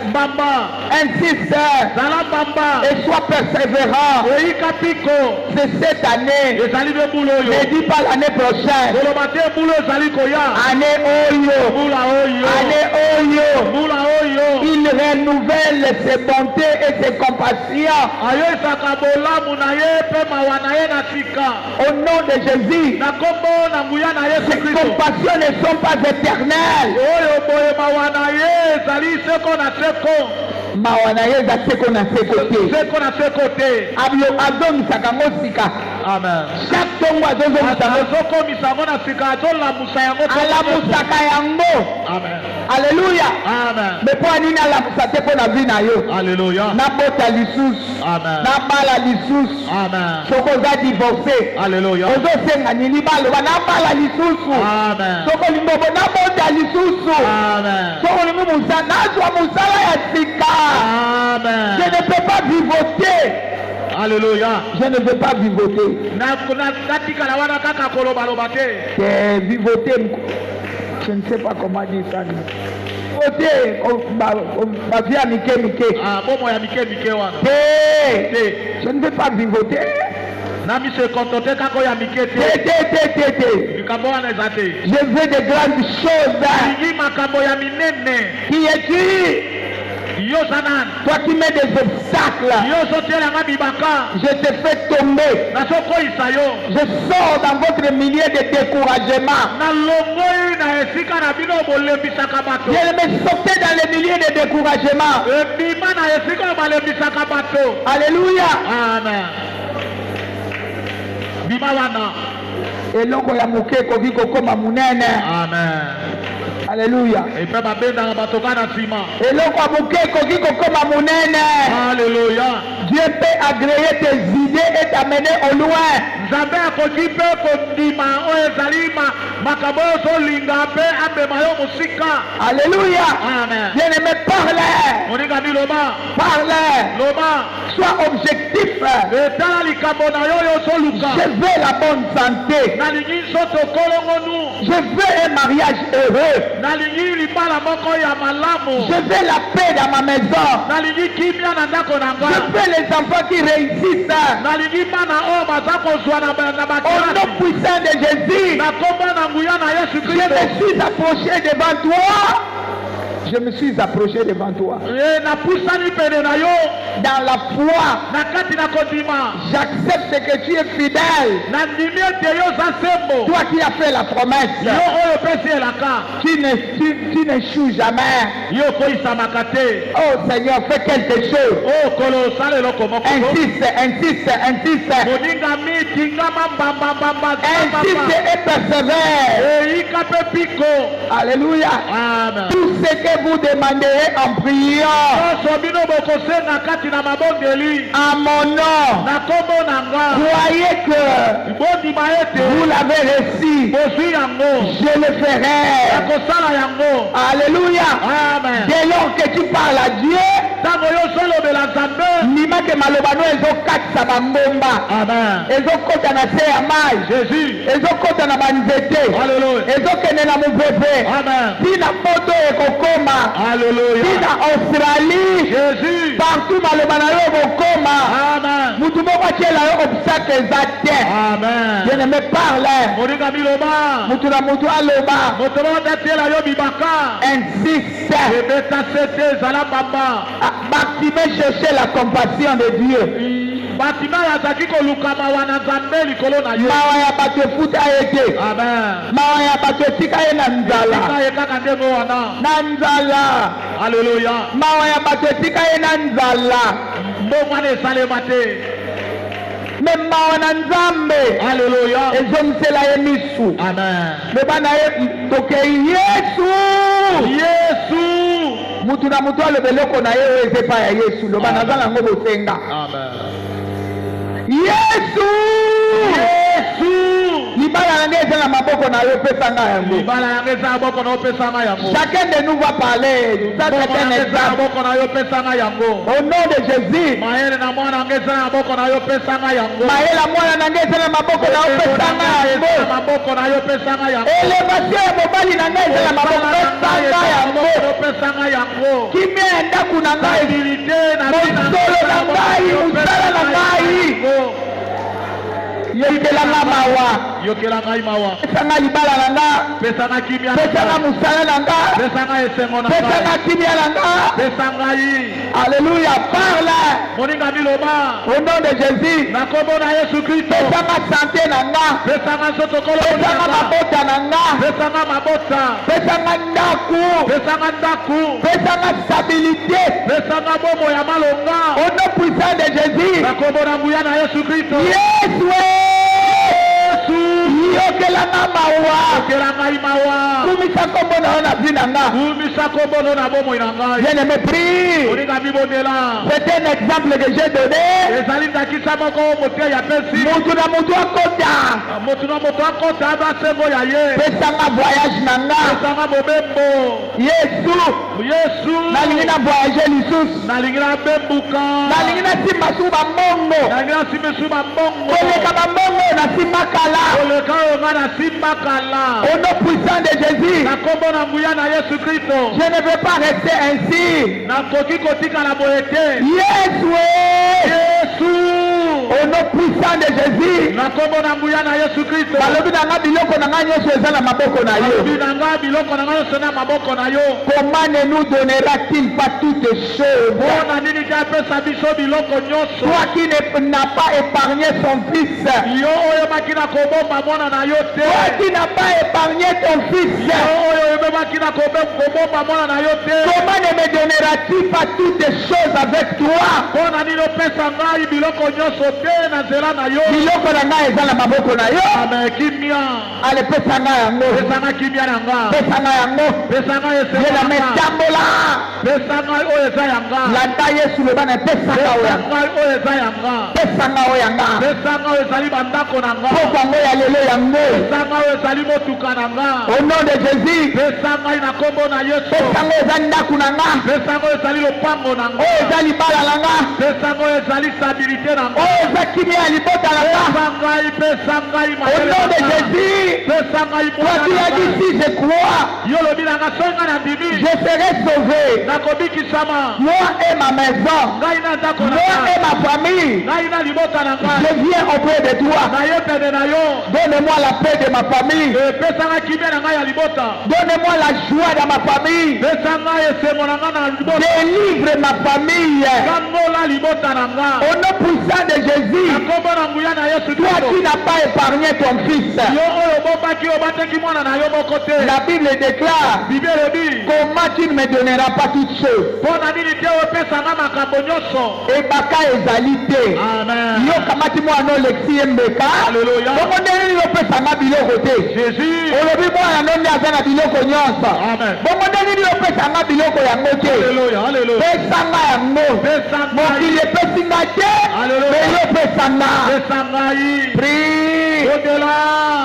mbamba Insiste. zala mbamba Et sois persévérant. oyika piko C'est cette année. ezali mpe mbula oyo Ne dis pas l'année prochaine. koloba te mbula ezali koya Année oyo. mbula oyo Année oyo. mbula oyo Il renouvelle ses bontés et ses compassions. ayoisaka bolamu na ye mpe mawa na ye na sika Au nom de Jésus. na kombo na nguya na yesu Ces kristo compassions ne sont pas éternelles. oyo boye mawa na ye ezali seko na seko Mawana yeza seko na seko te. seko na seko te Azongisaka ngo sika. amen Chaque tongo azozongisa ngo. azokomisa yango na sika azolamusa yango Alamusaka yango. amen Alléluia. amen Mais mpo nini alamusa te mpo na vi na yo? alleluya Nabota lisusu. amen Nabala lisusu. amen Soko oza divorcé. alleluya Ozosenga nini baloba nabala lisusu. amen Soko limbobo nabota lisusu. amen Soko lingi musala nazwa mosala ya sika. amen Je ne peux pas vivoter. alleluya Je ne veux pas vivoter. natikala wana kaka kolobaloba te C'est vivoter. Je ne sais pas comment dire ça. Vivoter. Ma vie à Mike Mike. bomo ya mike mike wana Te. Je ne veux pas vivoter. na miso ekonto te kaka oyo ya mike Te, te te, te, te, te. likambo wana eza te Je veux de grandes choses. lingi makambo ya minene Qui es-tu? yo za nani Toi qui mets des obstacles. yo ozotielanga bibaka Je te fais tomber. nazokoyisa yo Je sors dans votre milieu de découragement. nalongoi na esika na bino bolembisaka bato Je me sortais dans le milieu de découragement. ebima na esika oyo balembisaka bato Alléluia. amen bima wana Eloko ya moke ekoki kokoma munene. amen Alléluia. epe babendaka bato ka na nsima Eloko ya moke ekoki kokoma munene. alleluya Dieu peut agréer tes idées et t'amener au loin. nzambe akoki mpe kondima oyo ezali makambo oyo ozolinga mpe amema yo mosika Alléluia. amen Bien aimé, parle. moningami loba Parle. loba Sois objectif. etala likambo na yo oyo ozoluka Je veux la bonne santé. nalingi nzoto kolongonu Je veux un mariage heureux. nalingi libala moko ya malamu Je veux la paix dans ma maison. nalingi kimia na ndako na Je nga veux les enfants qui réussissent. nalingi bana oyo baza kozwa na Au nom bakilasi puissant de Jésus, na kombo na nguya na yesu je kristo me suis approché devant toi. je me suis approché devant toi. napusani pene na yo Dans la foi, na kati na kondima j'accepte que tu es fidèle. nandimi ete yo oza sembo Toi qui as fait la promesse, yo oyo opesi elaka tu n'échoues jamais. yo okoyisamaka te. Oh Seigneur, fais quelque chose. o kolo osala eloko moko Insiste, insiste, insiste. moningami tingama mbambambamba Insiste et persévère. eyika mpe piko. Alléluia. Amen. Tout ce que vous demanderez en priant, nyonso bino bokosenga kati na mabondeli à mon nom, na kombo na nga croyez que bondima ete vous l'avez reçu. bozwi yango Je le ferai. nakosala yango. Alléluia. Amen. Dès lors que tu parles à Dieu, ntango yo osolobela nzambe. nima ke malobano ezokatisa bangomba, Amen. ezokota na se ya mai, Jésus. ezokota na banzete, Alléluia. ezokende na mopepe. Amen. Tina moto ekokoma, Alléluia. tina Australie, Jésus. partout maloba na yo bokoma. Amen. Mutu moko atiela yo obstacle eza te. Amen. Bien-aimé, parle. moninga biloba Mutu na mutu aloba. moto moko datiela yo bibaka Insiste. ebeta sete ezala bamba. Bartimée cherchait la compassion de Dieu. batima yazaki kolukama wana nzambe likolo na ye. Mawa ya bato efuta ye te. Amen. Mawa ya bato etika ye na nzala. tika ye kaka ndenge wana. Na nzala. Alléluia. Mawa ya bato etika ye na nzala. mbongo wana esalema te. Me mawa na nzambe. Alléluia. Ezomisela ye misu. Amen. Loba na ye tokei Yesu. Yesu. Mutu na mutu aloba eloko na ye oyo eza epai ya Yesu. Loba naza nango bosenga. Amen. Yesu. Yesu. Libala na ngai eza na maboko na yo, pesa ngai yango. libala yango eza na boko na yo pesa nga yango. Chacun de nous va parler. Ça mbongo c'est un yango eza na exemple. boko na yo pesa nga yango. Au nom de Jésus. mayele na mwana yango eza na boko na yo pesa nga yango. Mayela mwana na ngai eza na maboko na yo, pesa ngai eza na yango. maboko na yo pesa nga yango. Elevation ya mobali na ngai eza na maboko, pesa ngai yango. pesa nga yango. Kimia ya ndako na ngai, stabilité na mosolo na ngai, mosala na ngai. Yokela nga mawa. yokela ngai mawa. Pesa ngai libala na nga. pesa nga kimia na Pesa ngai ngai. mosala na nga. pesa nga esengo na Pesa ngai. ngai kimia na nga. pesa ngai. Alléluia, parle. moninga biloba. Au nom de Jésus. na kombo na Yesu Kristo. Pesa ngai santé na nga. pesa nga sotokolo Pesa ngai mabota na nga. pesa nga mabota. Pesa ngai ndako. pesa nga ndaku. Pesa ngai stabilité. pesa nga bomo ya malonga. Au nom puissant de Jésus. na kombo na nguya na Yesu Kristo. Yesu. Yokela nga mawa. yokela ngai mawa. Kumisa kombo na yo na vie na nga. kumisa kombo no na bomoi na ngai. Bien-aimé, prie. moninga bibondela. C'est un exemple que j'ai donné. ezali ndakisa moko moteyi apesi. Mutu na mutu akota. motu na moto akota aza sengo ya ye. Pesa nga voyage na nga. pesa nga mobembo. Yesu. Yesu. Nalingi na voyage lisusu. nalingi na bembuka. Nalingi na simba su bambongo. nalingi na simisu bambongo. Koleka bambongo na simba kala. koleka oyo nga na simba kala. Au nom puissant de Jésus. na kombo na nguya na Yesu Kristo. Je ne veux pas rester ainsi. nakoki kotikala boye te. Yesu. Yesu. Au nom puissant de Jésus. na kombo na nguya na Yesu Kristo. Balobi na nga biloko na nga nyonso eza na maboko na yo. balobi na nga biloko na nga nyonso na maboko na yo. Comment ne nous donnera-t-il pas toutes choses? mpona nini te apesa biso biloko nyonso. Toi qui n'a pas épargné son fils. yo oyo oyebaki na kobomba mwana na yo te. Toi qui n'a pas épargné ton fils. yo oyo oyebaki na kobomba mwana na yo te. Comment ne me donnera-t-il pas toutes choses avec toi? mpona nini opesa ngai biloko nyonso te na nzela na yo. Biloko na ngai eza na maboko na yo. ame kimia. Ale pesa ngai yango. pesa nga kimia na nga. Pesa ngai yango. pesa nga Ye esengo na na nga. metambola. pesa ngai oyo eza yanga. Landa Yesu loba na pesa ngai pesa oyo. ngai oyo eza yanga. Pesa ngai oyo yanga. pesa ngai oyo ezali bandako na nga. Poko yango ya lelo yango. pesa ngai oyo ezali motuka na nga. Au nom de Jésus. pesa ngai na kombo na Yesu. Pesa ngai eza ndako na nga. pesa ngai oyo ezali lopango na nga. Oyo eza libala na nga. pesa ngai oyo ezali stabilité na nga. Oyo eza kimia ya libota na nga. pesa ngai Au mayele nom de na nga. Jésus. pesa ngai Toi qui as dit si je crois, yo lobi na nga soki ngai na ndimi. je serai sauvé. nakobikisama Moi et ma maison. ngai na ndako na Moi ngai et ma famille. ngai na libota na Je ngai viens auprès de toi. naye pene na yo Donne-moi la paix de ma famille. epesanga kimia na ngai ya libota Donne-moi la joie dans ma famille. pesa ngai esengo na ngai na libota Délivre ma famille. kangola libota na ngai Au nom puissant de Jésus. na kombo na nguya na yesu Toi kristo qui n'as pas épargné ton fils. yo oyo obomaki obataki mwana na yo moko te La Bible déclare, bible elobi comment tu ne me donneras pas toutes choses. mpo na nini te opesanga makambo nyonso Ebaka ezali te. amen Yo kamati mwana olexi embeka. Alléluia. Bongo ndenge nini opesanga biloko te. jésus Olobi mwana no nde aza na biloko nyonso. amen Bongo ndenge nini opesanga biloko yango te. alleluya alleluya Pesanga yango. pesa Mokili ngai epesi nga te. Alléluia. Mais yo pesanga. pesa ngai Prie. ondela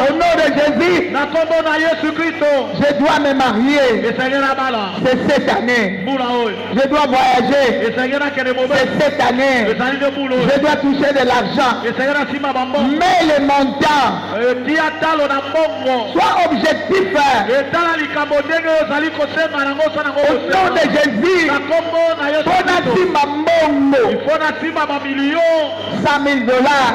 Au nom de Jésus, na kombo na yesu kristo je dois me marier. esengela bala C'est cette année. mbula oyo Je dois voyager. esengela kende C'est mobali cette année. ezali nde mbula oyo Je dois toucher de l'argent. esengela nsima bambongo Mais le montant etia talo na mbongo soit objectif. etala likambo ndenge oyo ozali kosenga nango osa nango Au nom de Jésus, na kombo na yesu pour kristo nasimba mbongo ifo nasimba bamilio 100 000 dollars.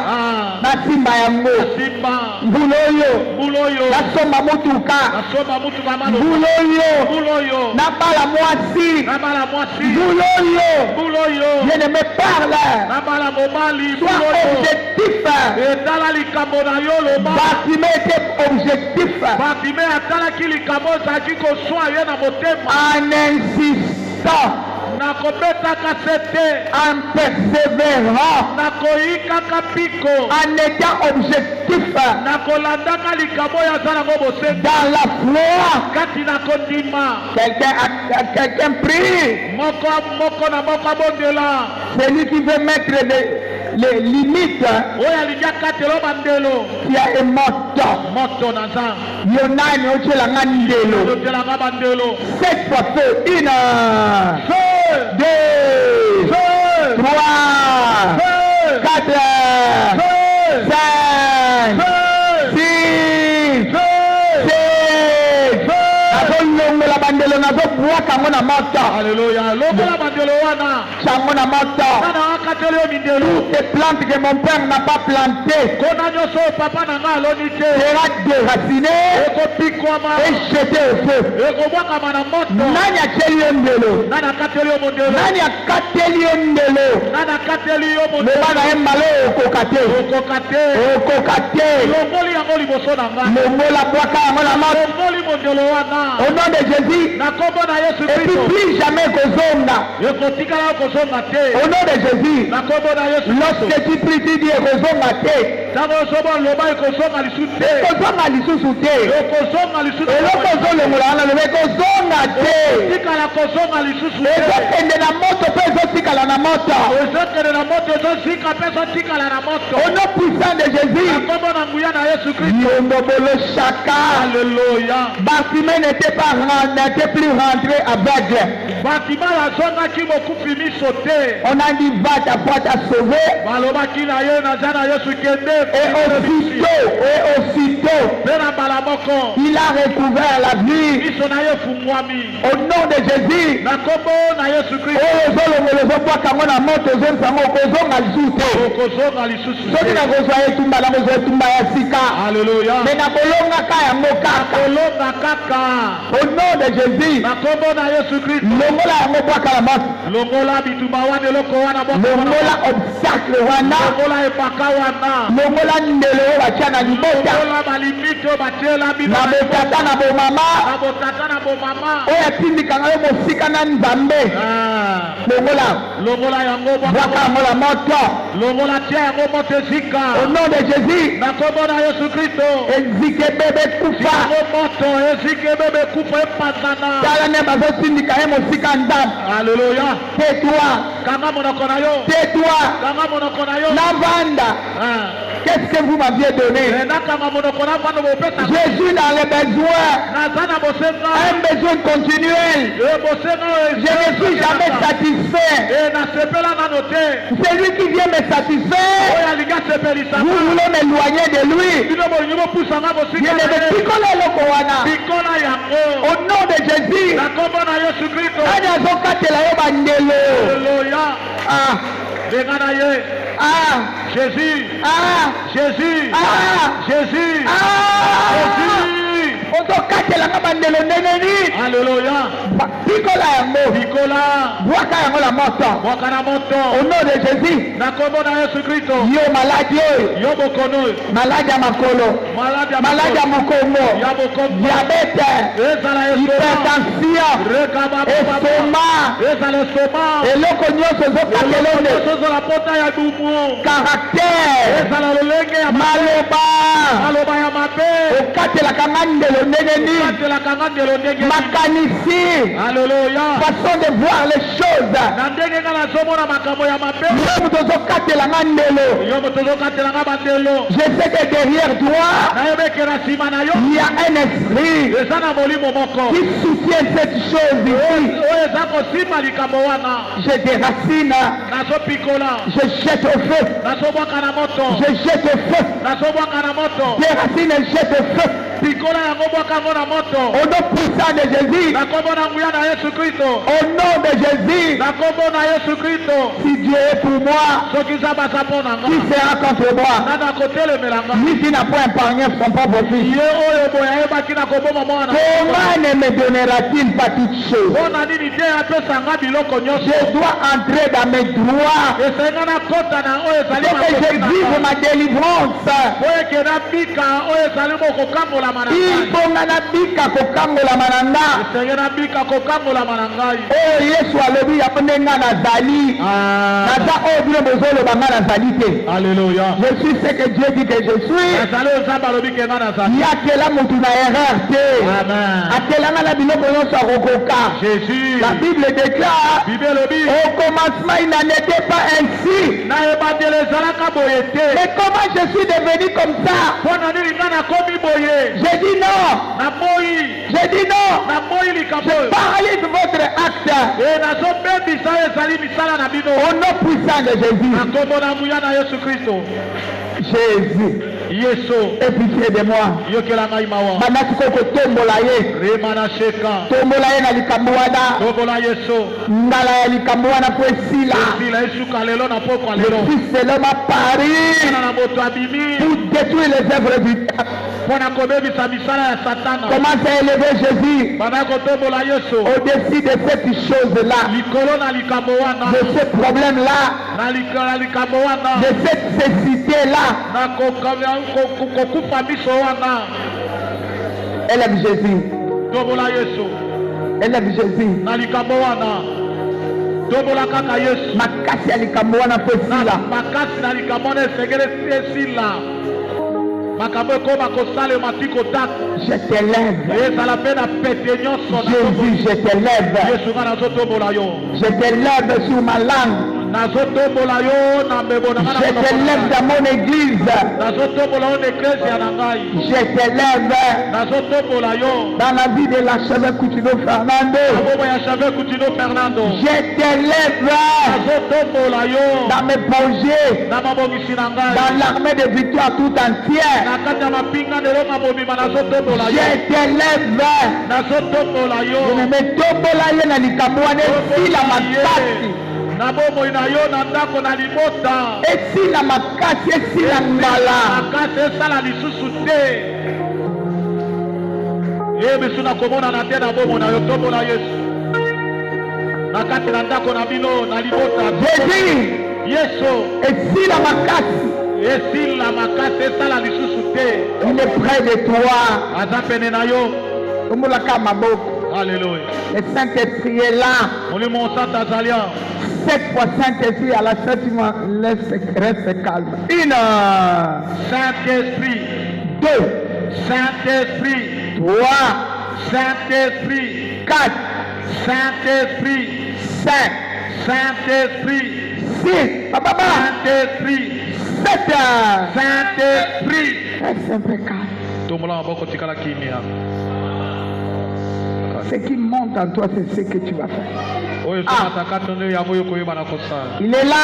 Nasimba yango. nasimba Mbula oyo. mbula oyo Nasomba mutuka. nasomba mutu bamalo Mbula oyo. mbula oyo Nabala mwasi. nabala mwasi Mbula oyo. mbula oyo Je ne me parle. nabala mobali mbula Soit oyo objectif. etala likambo na yo loba Bâtiment était objectif. batime atalaki likambo ezalaki koswa ye na motema En insistant, nakobetaka se te en persévérant, nakoyikaka mpiko en étant objectif nakolandaka likambo oyo aza nango bosenga dans la foi. kati na kondima Quelqu'un prie. moko na moko abondela Celui qui veut mettre les limites, oyo alingi akatela bandelo qui a un moto. moto naza Yonani otielanga ndelo. otelanga bandelo 7 fois feu. 1, Feu! 2, Feu! 3, Feu! 4, Feu! 5, Feu! 6, Feu! 7. Nazolongola bandelo nazobwaka yango na moto. Alléluia. Longola bandelo wana. Yango na moto. Kana akateli yo mindelo. Toutes les plantes que mon père n'a pas plantées Kona nyonso papa na nga aloni te. sera déraciné Ekopikwama. et jeté au feu. Ekobwakama na moto. Nani akeli yo ndelo? Nani akateli yo mondelo. Nani akateli yo ndelo? Nani akateli yo mondelo. Loba na ye malo okoka te. Okoka te. Okoka te. Longoli yango liboso na nga. Longola bwaka yango na moto. Longoli mondelo wana. Au nom de Jésus. Na kombo na Yesu Et puis Kristo. plus jamais kozonga. Ekotikala kozonga te. Au nom de Jésus. Na kombo na Yesu Kristo. Lorsque tu pries, tu dis ekozonga te. Ntango osoba loba ekozonga lisusu te. Ekozonga lisusu te. Ekozonga lisusu te. Eloko ozolongola wana loba ekozonga te. Tikala kozonga lisusu te. Ezokende na moto mpe ezotikala na moto. Ezokende na moto ezosika mpe ezotikala na moto. Au nom puissant de Na Jésus. kombo na nguya na Yesu Kristo. Yondobolo chaka. Alléluia. Bartimée n'était plus rentré aveugle. Batima yazongaki mokufi miso te. On a dit va ta foi t'a sauvé. Balobaki na ye naza na Yesu kende. Et aussitôt, Mpe na mbala moko. il a recouvert la vie. Miso na ye efungwami. Au nom de Jésus. Na kombo na Yesu Kristo. Oyo ozolongola ozobwaka yango na moto ozongisa yango okozonga lisusu te. Okozonga lisusu Soki te. nakozwa etumba nakozwa etumba ya sika. Alléluia. Me nakolongaka yango kaka. Kolonga kaka. Au nom de Jésus. Na kombo na Yesu Kristo. Longola yango bwaka na moto. Longola bitumba wana eloko wana Longola obstacle wana. longola epaka wana. Longola ndelo oyo batia na libota. Longola balimite oyo batiela bino Na botata na bomama. na botata na bomama. Oyo atindikanga yo mosika na nzambe. Longola. Longola yango Bwaka yango na moto. longola tia yango moto ezika. Au nom de Jésus. Na kombo na Yesu Kristo. Ezike bebe kufa. Yango moto ezika ebebe kufa epanzana. Tala ne bazotindika ye mosika nzambe. Alléluia. Tais-toi. Kanga monoko na yo. Tais-toi. Kanga monoko na yo. Navanda. qu'est-ce que vous m'aviez donné? Jésus dans le besoin, un besoin continuel. Je ne suis jamais satisfait. C'est lui qui vient me satisfaire. Vous voulez m'éloigner de lui. Au nom de Jésus. Jésus. Jésus. Jésus. Alléluia. Au nom de Jésus. Yo malade. Malade à makolo. Malade à mokomo. Diabète. Hypertension. Estomac. Et caractère. Maloba. Mécanicien. Façon de voir les choses. Je sais que derrière toi, il y a un esprit qui soutient cette chose ici. Je déracine. Je jette au feu. Je jette au feu. Déracine et jette au feu. Au nom puissant de Jésus. Au nom de Jésus. Si Dieu est pour moi, qui sera contre moi? Lui qui n'a pas épargné son propre fils. Comment ne me donnera-t-il pas toutes choses? Je dois entrer dans mes droits. Il faut que je vive ma délivrance. Il faut que oh Yesu alobi ya ponenga nazali. Alléluia. Je suis ce que Dieu dit que je suis. Il y a quel mutu na erreur te. Akelanga na biloko nyonso akokoka. Jésus. La Bible déclare au commencement il n'en était pas ainsi. Mais comment je suis devenu comme ça? J'ai dit non. J'ai dit non. Je paralyse votre acte. Au nom puissant de Jésus. Jésus. Aie pitié de moi. Banatiko tombola ye. Tombola ye na likambo wana. Ngala ya likambo wana po esila. Le Fils de l'homme a paru pour détruire les œuvres du diable. Commence à élever Jésus au-dessus de cette chose-là, de ce problème-là, de cette cécité-là. Élève Jésus. Élève Jésus. Makasi ya likambo wana po esila. Je t'élève. Jésus, je t'élève. Je t'élève sur ma langue. Je t'élève dans mon église. Je t'élève dans la vie de l'archevêque Coutinho Fernando. Je t'élève dans mes projets, dans l'armée de victoire tout entière. Je t'élève. Je me tombola ye na likambo wana esila makasi. Esila makasi, esila ngala. Jésus, esila makasi. Il est près de toi. Alléluia. Le Saint-Esprit est là. 7 fois Saint-Esprit à la 7e, reste calme. 1. Saint-Esprit. 2. Saint-Esprit. 3. Saint-Esprit. 4. Saint-Esprit. 5. Saint-Esprit. 6. Saint-Esprit. 7. Saint-Esprit. Reste un peu calme. Ce qui monte en toi, c'est ce que tu vas faire. Il est là.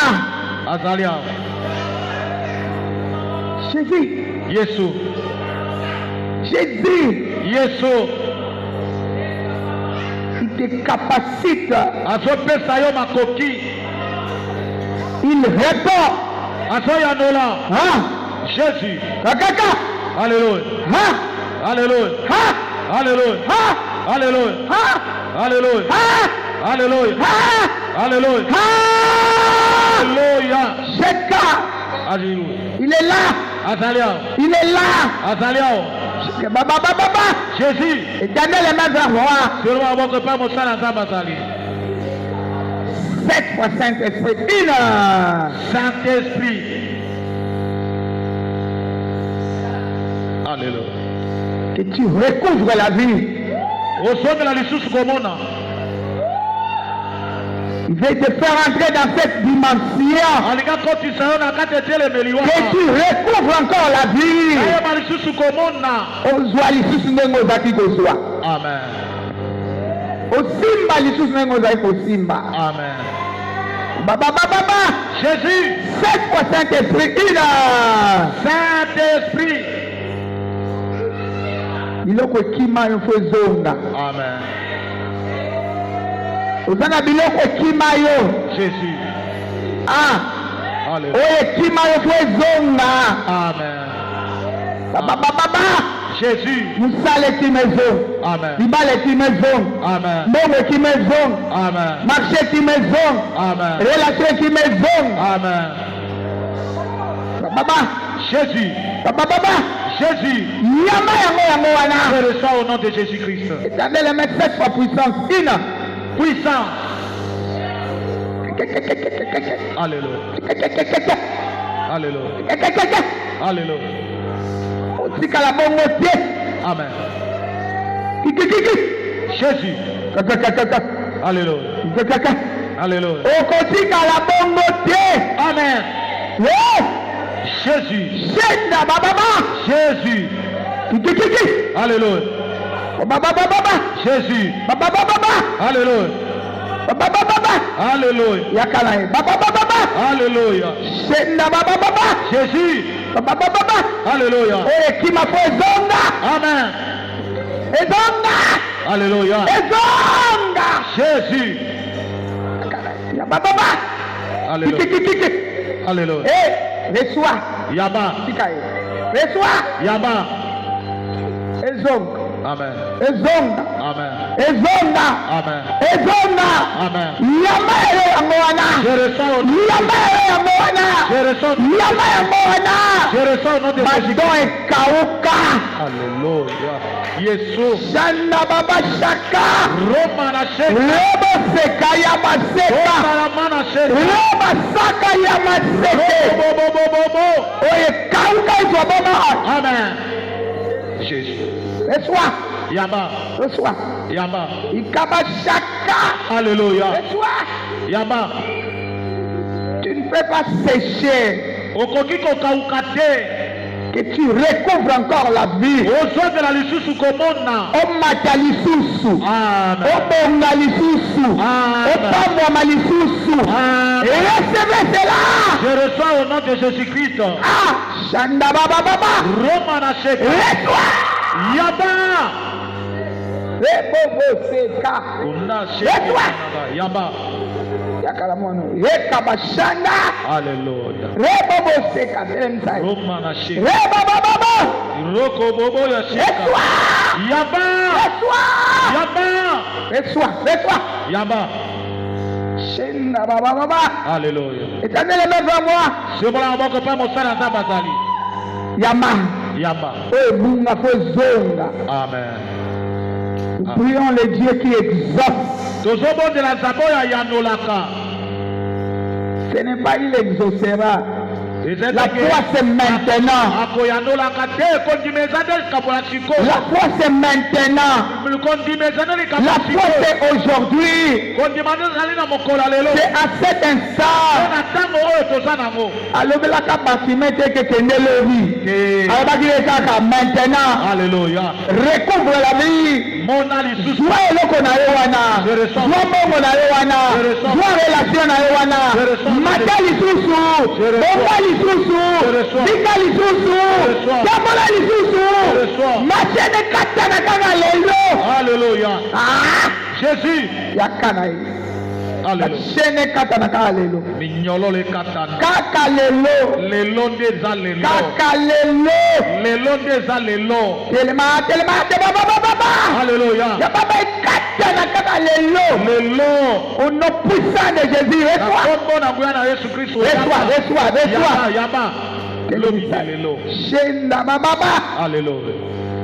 Jésus. Jésus. Jésus. Jésus. Il te capacite. Il répond. Hein? Jésus. Kaka. Alléluia. Hein? Alléluia. Hein? Alléluia. Hein? Alléluia. Hein? Alléluia. Hein? Alléluia. Hein? Alléluia. Hein? Alléluia. Sheka. Alléluia. Il est là. Azalia. Il est là. Azalia. Baba. Jésus. Éternel est vers moi. Selon votre Père, mon sang, Azali. 7 fois Saint-Esprit. Une. Saint-Esprit. Alléluia. Que tu recouvres la vie. Il veut te faire entrer dans cette dimension. Que tu recouvres encore la vie. Ozwa lisusu ndenge ozalaki kozwa. Amen. Osimba lisusu ndenge ozalaki kosimba. Amen. Baba. Jésus. 7 fois Saint-Esprit. Une. Saint-Esprit. Biloko ekima yo fo ezonga. Amen. Ozana biloko ekima yo. Jésus. Alléluia. Oyo ekima yo fo ezonga. Amen. Baba. Jésus. Musala ekima ezonga. Amen. Libala ekima ezonga. Amen. Mbongo ekima ezonga. Amen. Marché ekima ezonga. Amen. Relation ekima ezonga. Amen. Baba. Jésus. Baba. Jésus. Yama yango wana. Je reçois au nom de Jésus-Christ. Éternel est mettre 7 fois puissance. Une. Puissance. Alléluia. Alléluia. Alléluia. Otikala bongo tie. Amen. Kiki. Jésus. Kaka. Alléluia. Alléluia. Okotikala bongo tie. Amen. Jésus. Senda baba. Jésus. Kiki. Alléluia. Baba. Jésus. Baba. Alléluia. Baba. Alléluia. Yakala. Baba. Alléluia. Senda baba. Jésus. Baba. Alléluia. Ekima fo ezonga. Amen. Ezonga. Alléluia. Ezonga. Jésus. Ya baba. Alléluia. Kiki. Alléluia. Reçois. Yaba. Reçois. Yaba. Ezonga. Amen. Ezonga. Amen. Ezonga. Amen. Ezonga. Amen. Yama yango wana. Je reçois au nom. Yama yango wana. Je reçois. Yama yango wana. Je reçois au nom de Jésus. Badon ekauka. Alléluia. Jésus. Shanda baba shaka. Roma na sheka. Robo seka yama seka. Roma na sheka. Roba saka yama seke. Bo. Oye kauka izwa baba. Amen. Jésus. Reçois. Yaba. Reçois. Yaba. Ikaba shaka. Alléluia. Reçois. Yaba. Tu ne peux pas sécher. Okoki kokaukate. Que tu recouvres encore la vie. Ozongela lisusu komona. Omata lisusu. Amen. Obonga lisusu. Amen. Opamwama lisusu. Amen. Et recevez cela. Je reçois au nom de Jésus-Christ. Shanda baba. Roma na sheka. Reçois. Yaba. Rebobo seka. Una sheka. Yaba. Yakala mono. Rekaba shanda. Alléluia. Rebobo seka. Telemsa. Roma na sheka. Rebaba. Roko bobo ya sheka. Reçois. Yaba. Reçois. Yaba. Shenda baba. Alléluia. Éternel est devant moi. C'est bon, on va pas mon sang dans Bazali. Yama. Bunga fo zonga. Amen. Nous prions le Dieu qui exauce. Ce n'est pas il exaucera. La foi c'est maintenant. La foi c'est maintenant. La foi c'est aujourd'hui. C'est à cet instant. Alobelaka Bartimée que kende lobi. Maintenant. Alléluia. Recouvre la vie. Joie eloko na yo wana. Joie mongo na yo wana. Joie relation na yo wana. Mata lisusu. Bomba lisusu. Bika lisusu. Tamola lisusu. Machene katana kaka lelo. Alléluia. Jésus. Yakana yi. Alléluia. Machene katana kaka lelo. Mignolo le katana. Kaka lelo. Lelo ndeza lelo. Kaka lelo. Lelo ndeza lelo. Telema baba. Alléluia. Ya baba katana kaka lelo. Lelo. Au nom puissant de Jésus, reçois. Reçois. Yaba. Lelo. Shenda baba. Alléluia.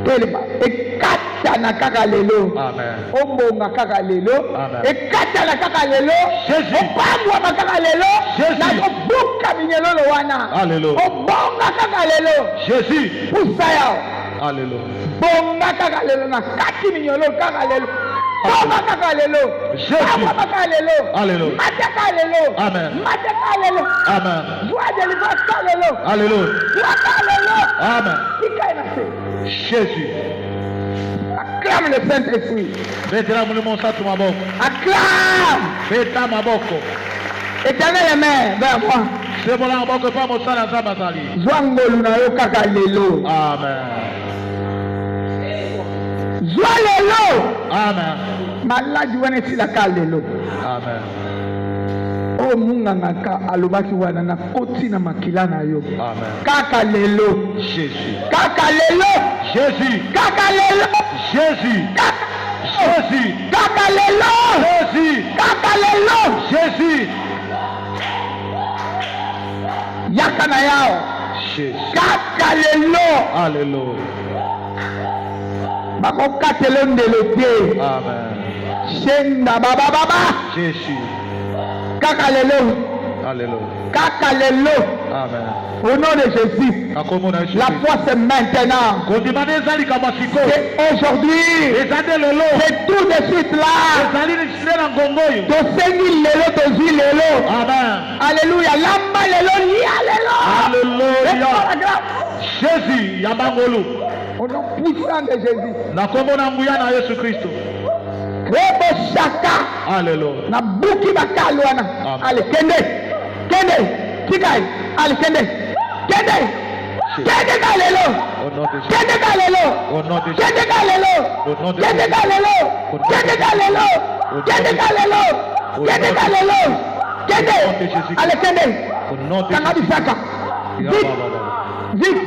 Telema ekatana kaka lelo. Amen. Ombonga kaka lelo. Amen. Ekatana kaka lelo. Jésus. Opamwa kaka lelo. Jésus. Na obuka minyelolo wana. Alléluia. Obonga kaka lelo. Jésus. Pusaya. Alléluia. Bonga kaka lelo na kati minyelolo kaka lelo. Bonga kaka lelo. Jésus. Kaka lelo. Alléluia. Mateka lelo. Amen. Mateka lelo. Amen. Joie de délivrance lelo. Alléluia. Joie lelo. Amen. Ikainase. Jésus. Acclame le Saint-Esprit. Betela mulimo satu maboko. Acclame. Beta maboko. Éternel aimé vers moi. Sebola maboko pa mosala nzambe azali. Zwangolu na yo kaka lelo. Amen. Zwa lelo. Amen. Maladi wana esilaka lelo. Amen. O munganga ka alobaki wana na koti na makila na yo. Amen. Kaka lelo. Jésus. Kaka lelo. Jésus. Kaka lelo. Jésus. Jésus. Kaka lelo. Jésus. Kaka lelo. Jésus. Yaka na yao. Jésus. Kaka lelo. Alléluia. Bakokatelo ndelo te. Amen. Shenda baba. Jésus. Kaka lelo. Alléluia. Kaka lelo. Amen. Au nom de Jésus. La foi c'est maintenant. C'est aujourd'hui. C'est tout de suite là. Tosengi lelo tozi lelo. Amen. Alléluia. Lamba lelo lia lelo. Alléluia. Jésus yabangolu. Au nom puissant de Jésus. Nakomona nguya na Yesu Kristo. Rebo shaka. Alléluia. Na buki bakalwana. Allez kende. Tikai. Allez kende. Kende galelo. Kende galelo. Kende galelo. Kende galelo. Kende galelo. Kende galelo. Kende galelo. Kende. Allez kende. Kanga bisaka. Vite.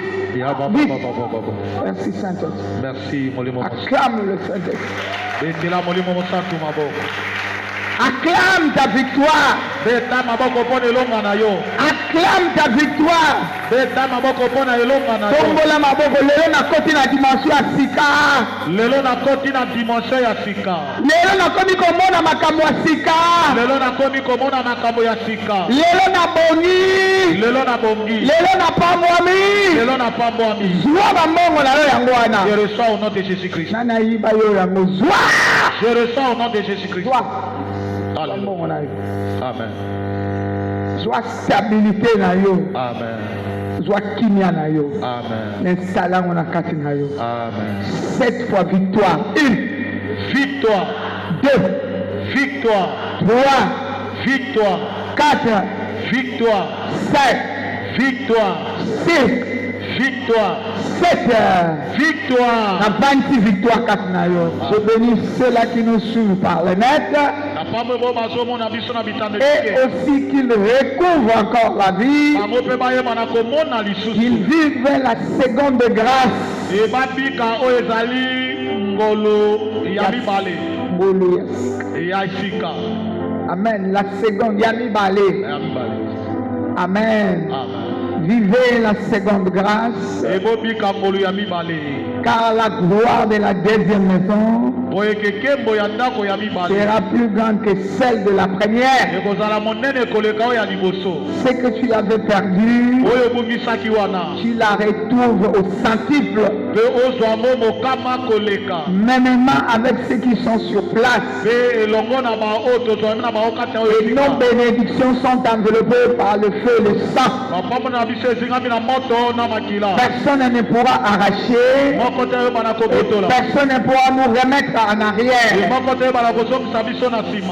Merci Saint-Esprit. Merci molimo. Acclame le Saint-Esprit. Betela molimo mosantu maboko. Acclame ta victoire. Beta maboko pona elonga na yo. Acclame ta victoire. Beta maboko pona elonga na yo. Tombola maboko lelo na koti na dimension ya sika. Lelo na koti na dimension ya sika. Lelo na komi komona makambo ya sika. Lelo na komi komona makambo ya sika. Lelo na bongi. Lelo na bongi. Lelo na pambwami. Lelo na pambwami. Zwa bambongo na yo yango wana. Je reçois au nom de Jésus-Christ. Nana yiba yo yango zwa. Je reçois au nom de Jésus-Christ. Zwa. Alléluia. Amen. Zwa stabilité na yo. Amen. Zwa kimia na yo. Amen. N'instalango na kati na yo. Amen. 7 fois victoire. 1. Victoire. 2. Victoire. 3. Victoire. 4. Victoire. 5. Victoire. 6. Victoire. 7. Victoire. La 26 victoire kati na yo. Je bénis ceux-là qui nous suivent par le net. Et aussi qu'ils recouvrent encore la vie. Qu'ils vivent la seconde grâce. Amen. La seconde Yamibale. Amen. Vivez la seconde grâce. Car la gloire de la deuxième maison sera plus grande que celle de la première. Ce que tu avais perdu, tu la retrouves au centuple. Mêmement avec ceux qui sont sur place. Et nos bénédictions sont enveloppées par le feu et le sang. Personne ne pourra arracher. Personne ne pourra nous remettre en arrière.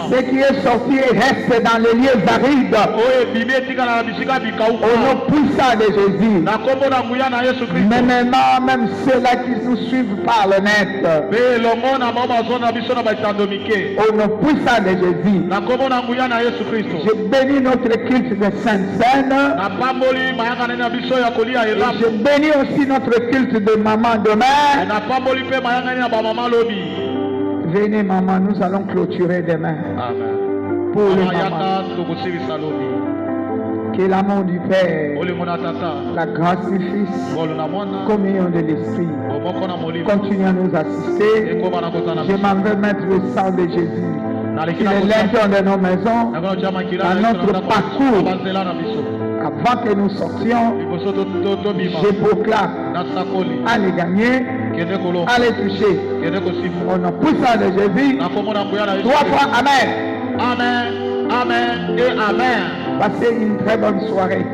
Ce qui est sorti reste dans les lieux arides. Au nom puissant de Jésus. Mêmement, même ceux-là qui nous suivent par le net. Au nom puissant de Jésus. Je bénis notre culte de Sainte-Seine. Je bénis aussi notre culte de maman demain. Venez maman, nous allons clôturer demain. Amen. Pour les mamans. Que l'amour du Père, la grâce du Fils, communion de l'Esprit, continue à nous assister. Je m'en veux mettre le sang de Jésus qui est l'intérieur de nos maisons, dans notre parcours. Avant que nous sortions, je proclame, allez gagner, allez toucher. Au nom puissant de Jésus, 3 fois Amen. Amen, Amen et Amen. Passez une très bonne soirée.